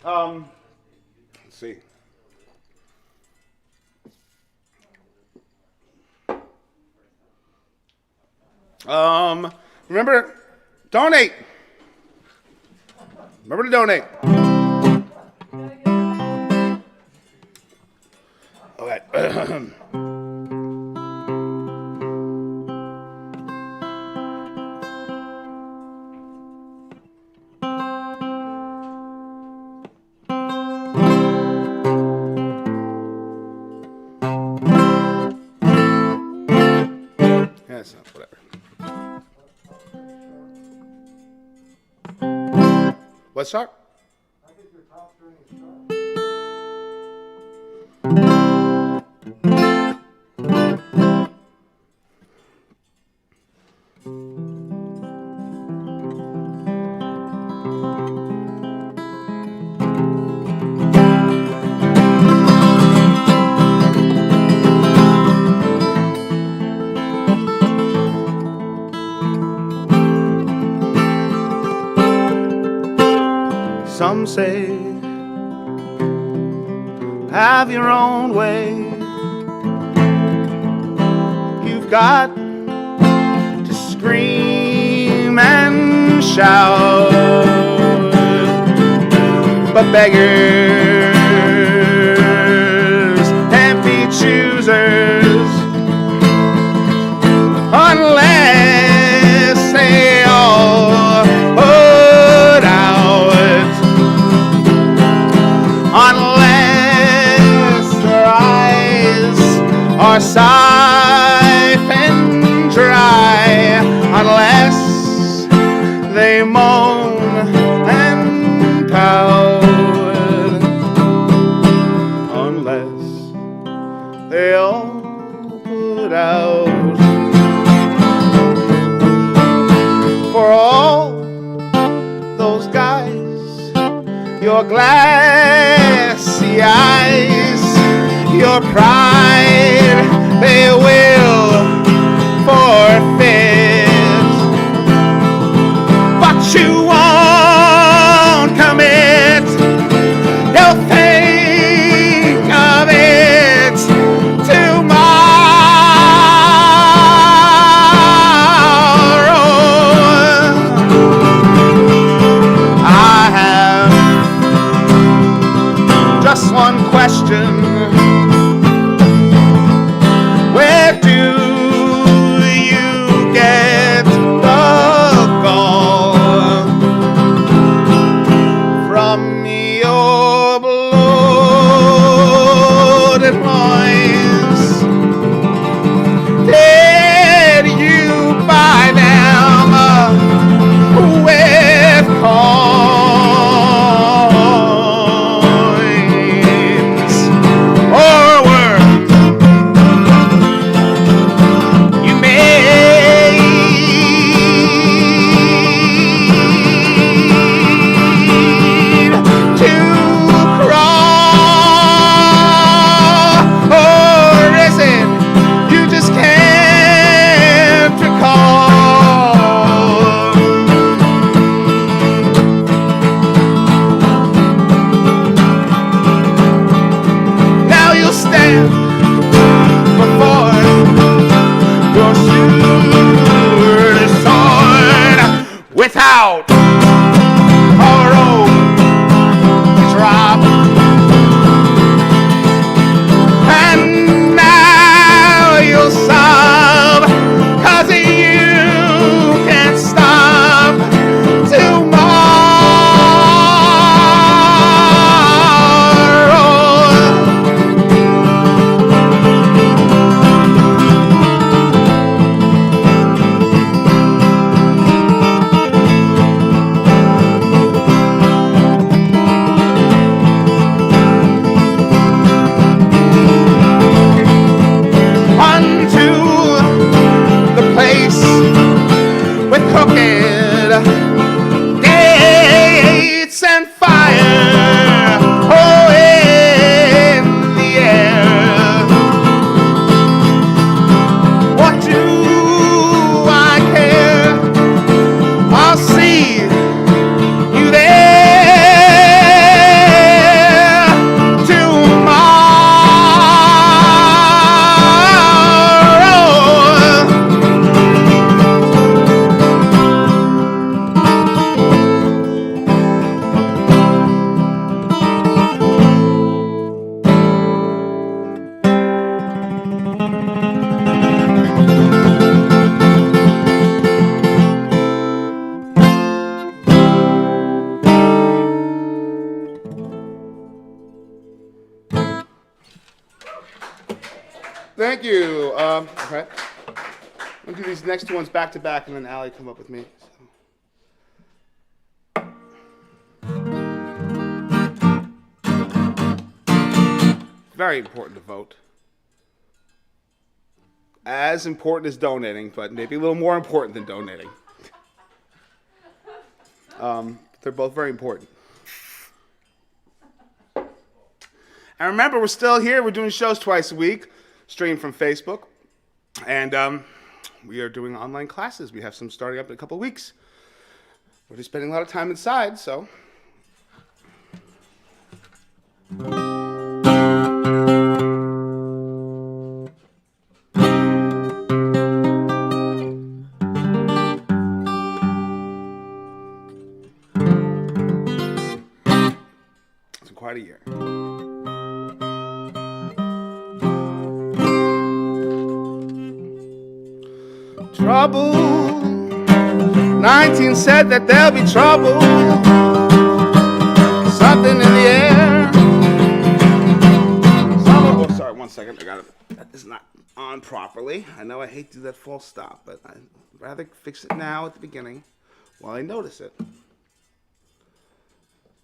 Speaker 8: Let's see. Remember, donate. Remember to donate. Okay. That's not whatever. What's that? I think your top string is Some say, have your own way. You've got to scream and shout, but beggars can't be choosers unless they all put out, unless their eyes are siphoned dry, unless they moan and pout, unless they all put out. For all those guys, your glassy eyes, your pride, they will forfeit. But you won't commit. You'll think of it tomorrow. I have just one question. Where do you get the gall from your bloated loins? Did you buy them with coins? Or were you made to crawl? Or is it you just can't recall? Now you'll stand before your shooter's sword without a rope drop. And now you'll sob, 'cause you can't stop tomorrow. Unto the place with crooked gates and fire, oh, in the air. What do I care? I'll see you there tomorrow. Thank you. Okay. I'll do these next two ones back to back, and then Allie come up with me. Very important to vote. As important as donating, but maybe a little more important than donating. They're both very important. And remember, we're still here. We're doing shows twice a week, streamed from Facebook. And we are doing online classes. We have some starting up in a couple of weeks. We're just spending a lot of time inside, so. It's quite a year. Trouble. 19 said that there'll be trouble. Something in the air. Oh, sorry, 1 second. I got it. That is not on properly. I know I hate to do that false stop, but I'd rather fix it now at the beginning while I notice it.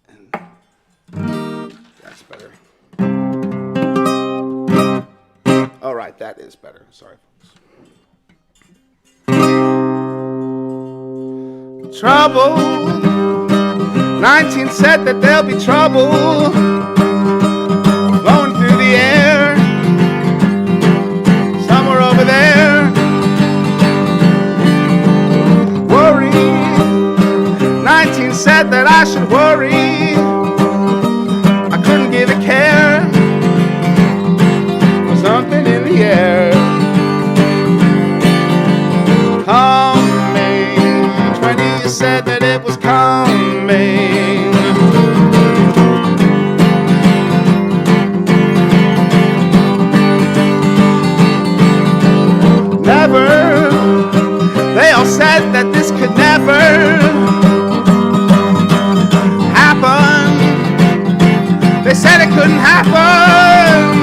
Speaker 8: And that's better. right, that is better. Sorry, folks. Trouble. 19 said that there'll be trouble flowing through the air. Somewhere over there. Worry. 19 said that I should worry. I couldn't give a care. For something in the air. Coming. 20 said that it was coming. Never. They all said that this could never happen. They said it couldn't happen.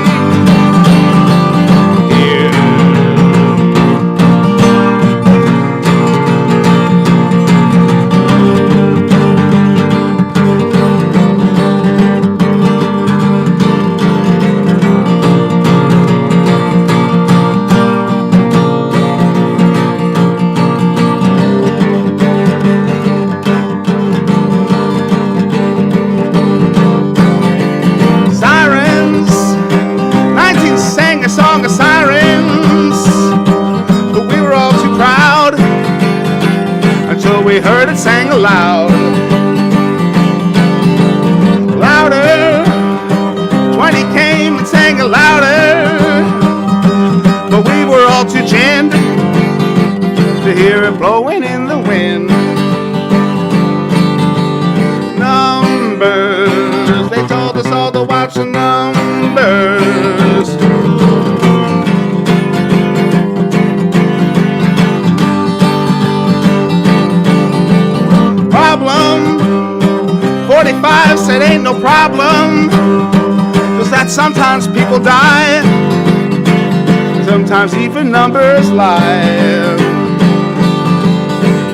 Speaker 8: Song of sirens, but we were all too proud until we heard it sang aloud. Louder, 20 came and sang it louder, but we were all too ginned to hear it blowing in the wind. Numbers, they told us all to watch the numbers. Problem. 45 said ain't no problem, just that sometimes people die, sometimes even numbers lie.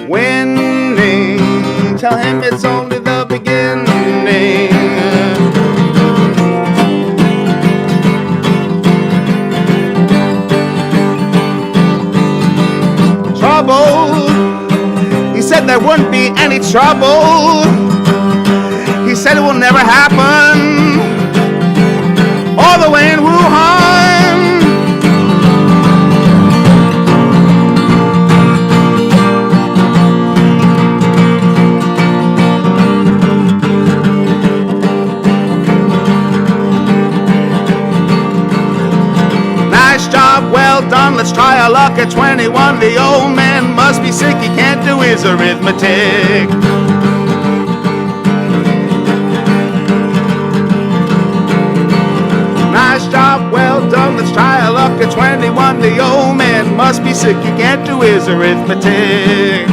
Speaker 8: Winning, tell him it's only the beginning. Trouble. He said there wouldn't be any trouble. He said it will never happen. All the way in Wuhan. Nice job, well done. Let's try our luck at 21. The old man must be sick. He can't do his arithmetic. Nice job, well done. Let's try our luck at 21. The old man must be sick. He can't do his arithmetic.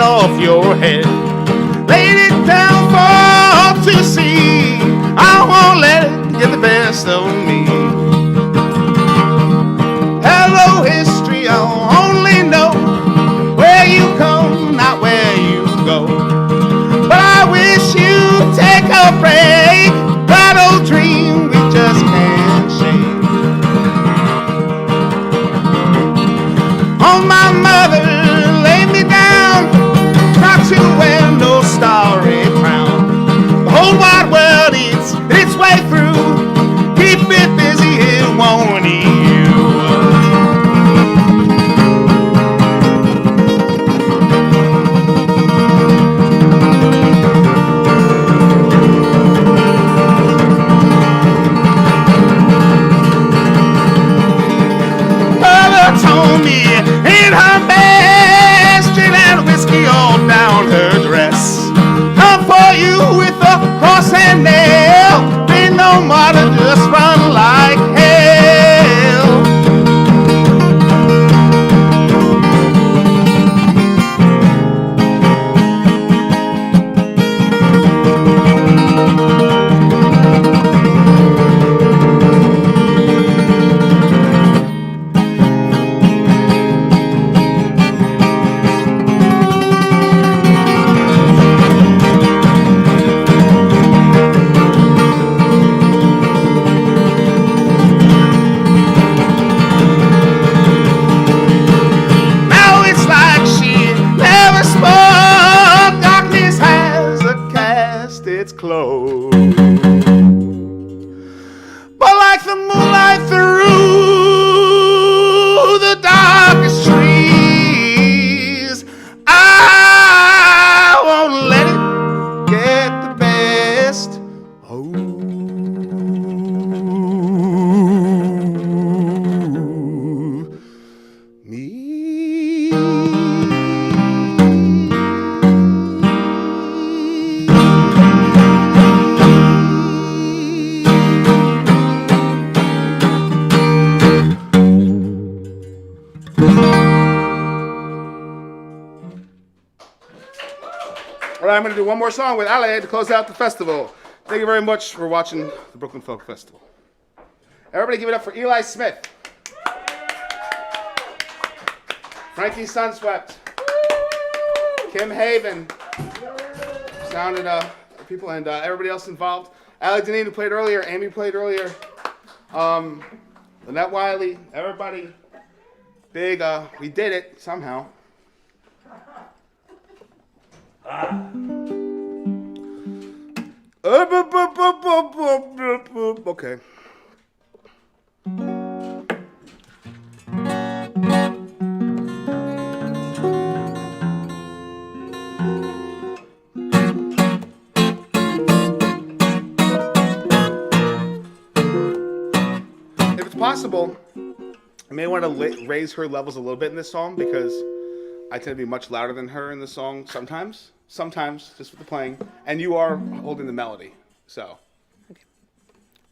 Speaker 8: Off your head, laid it down for all to see. I won't let it get the best of me. Hello history, I'll only know where you come, not where you go. But I wish you'd take a break. That old dream we just can't shake. Oh, my mother laid me down not to wear no close. But like the moonlight through the darkest trees, I won't let it get the best. Oh, me. All right, I'm going to do one more song with Ale to close out the festival. Thank you very much for watching the Brooklyn Folk Festival. Everybody give it up for Eli Smith. Frankie Sunswept. Kim Haven. Sounded people and everybody else involved. Ale Dineen, who played earlier. Amy played earlier. Lynette Wiley. Everybody. Big, we did it somehow. Okay. If it's possible, I may want to raise her levels a little bit in this song because I tend to be much louder than her in the song sometimes, just with the playing, and you are holding the melody, so.
Speaker 5: Okay.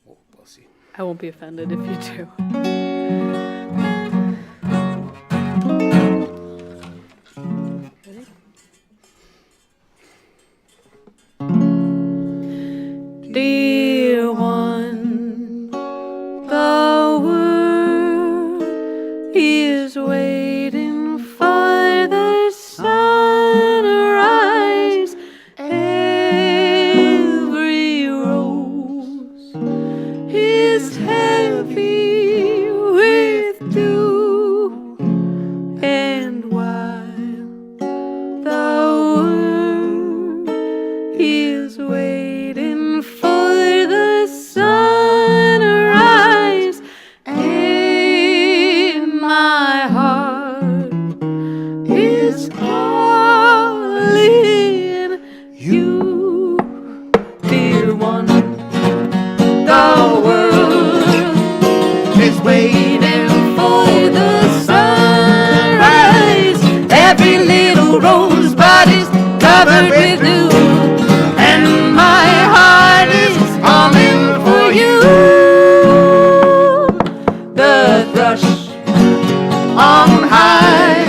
Speaker 8: We'll see.
Speaker 5: I won't be offended if you do. Dear one, the world is waiting for the sunrise. Every rose is heavy with dew, and while the world is waiting for the sunrise, and my heart is calling you, dear one. The world is waiting for the sunrise. Every little rosebud is covered with dew, and my heart is calling for you. The thrush on high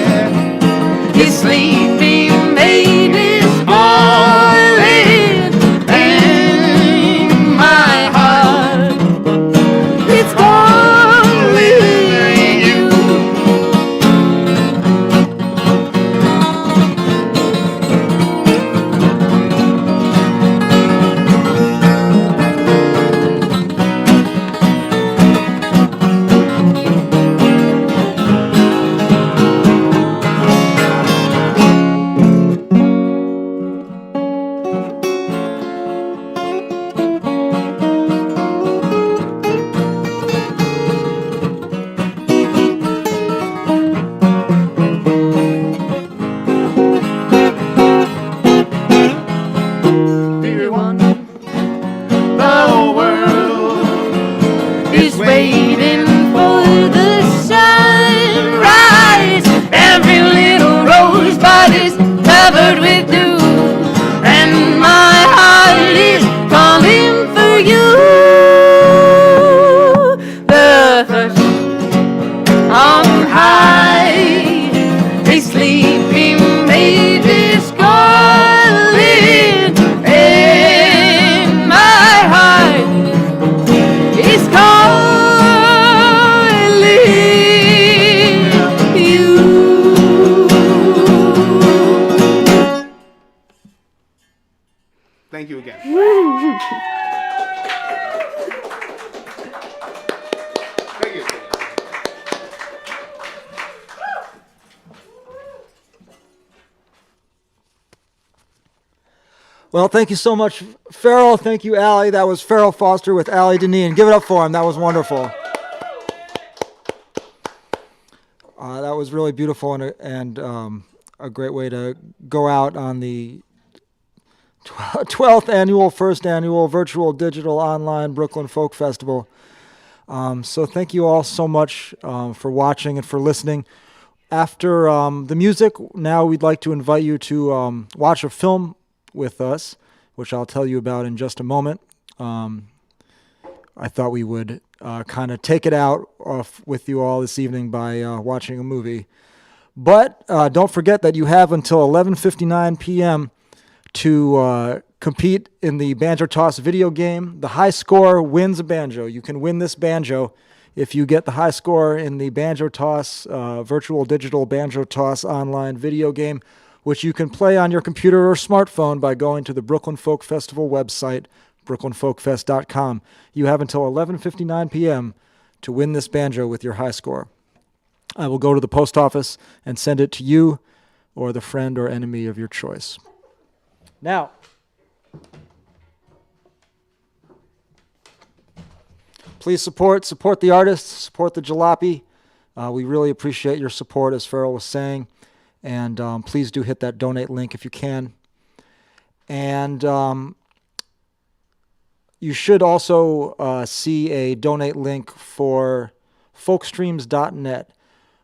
Speaker 5: is sleeping, mate is calling, and my heart is calling you. Dear one, the world is waiting for the sunrise. Every little rosebud is covered with dew, and my heart is calling for you. The thrush on high is sleeping, mate is calling, and my heart is calling you.
Speaker 8: Thank you again. Thank you.
Speaker 1: Well, thank you so much, Farrell. Thank you, Allie. That was Farrell Foster with Allie Dineen. Give it up for him. That was wonderful. That was really beautiful and a great way to go out on the 12th annual, first annual virtual digital online Brooklyn Folk Festival. So thank you all so much for watching and for listening. After the music, now we'd like to invite you to watch a film with us, which I'll tell you about in just a moment. I thought we would kind of take it out with you all this evening by watching a movie. But don't forget that you have until 11:59 p.m. to compete in the Banjo Toss video game. The high score wins a banjo. You can win this banjo if you get the high score in the Banjo Toss, virtual digital Banjo Toss online video game, which you can play on your computer or smartphone by going to the Brooklyn Folk Festival website, brooklynfolkfest.com. You have until 11:59 p.m. to win this banjo with your high score. I will go to the post office and send it to you or the friend or enemy of your choice. Now, please support the artists, support the Jalopy. We really appreciate your support, as Farrell was saying. And please do hit that donate link if you can. And you should also see a donate link for folkstreams.net.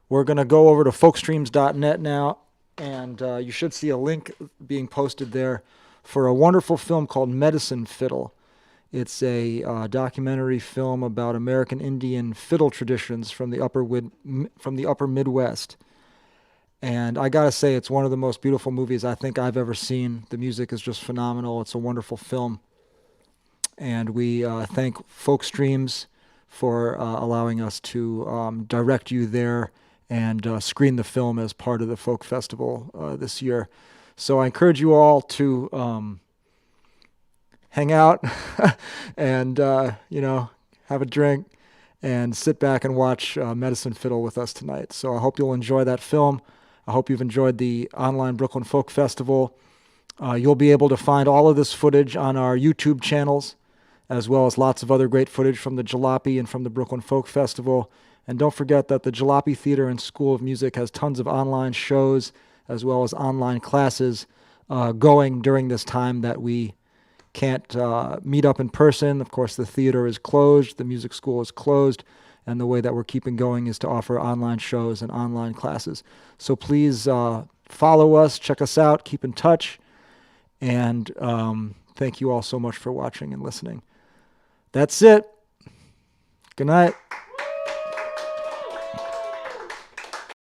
Speaker 1: We're going to go over to folkstreams.net now, and you should see a link being posted there for a wonderful film called Medicine Fiddle. It's a documentary film about American Indian fiddle traditions from the upper Midwest. And I gotta say, it's one of the most beautiful movies I think I've ever seen. The music is just phenomenal. It's a wonderful film. And we thank Folkstreams for allowing us to direct you there and screen the film as part of the Folk Festival this year. So I encourage you all to hang out and, have a drink and sit back and watch Medicine Fiddle with us tonight. So I hope you'll enjoy that film. I hope you've enjoyed the online Brooklyn Folk Festival. You'll be able to find all of this footage on our YouTube channels, as well as lots of other great footage from the Jalopy and from the Brooklyn Folk Festival. And don't forget that the Jalopy Theater and School of Music has tons of online shows, as well as online classes going during this time that we can't meet up in person. Of course, the theater is closed, the music school is closed, and the way that we're keeping going is to offer online shows and online classes. So please follow us, check us out, keep in touch, and thank you all so much for watching and listening. That's it. Good night.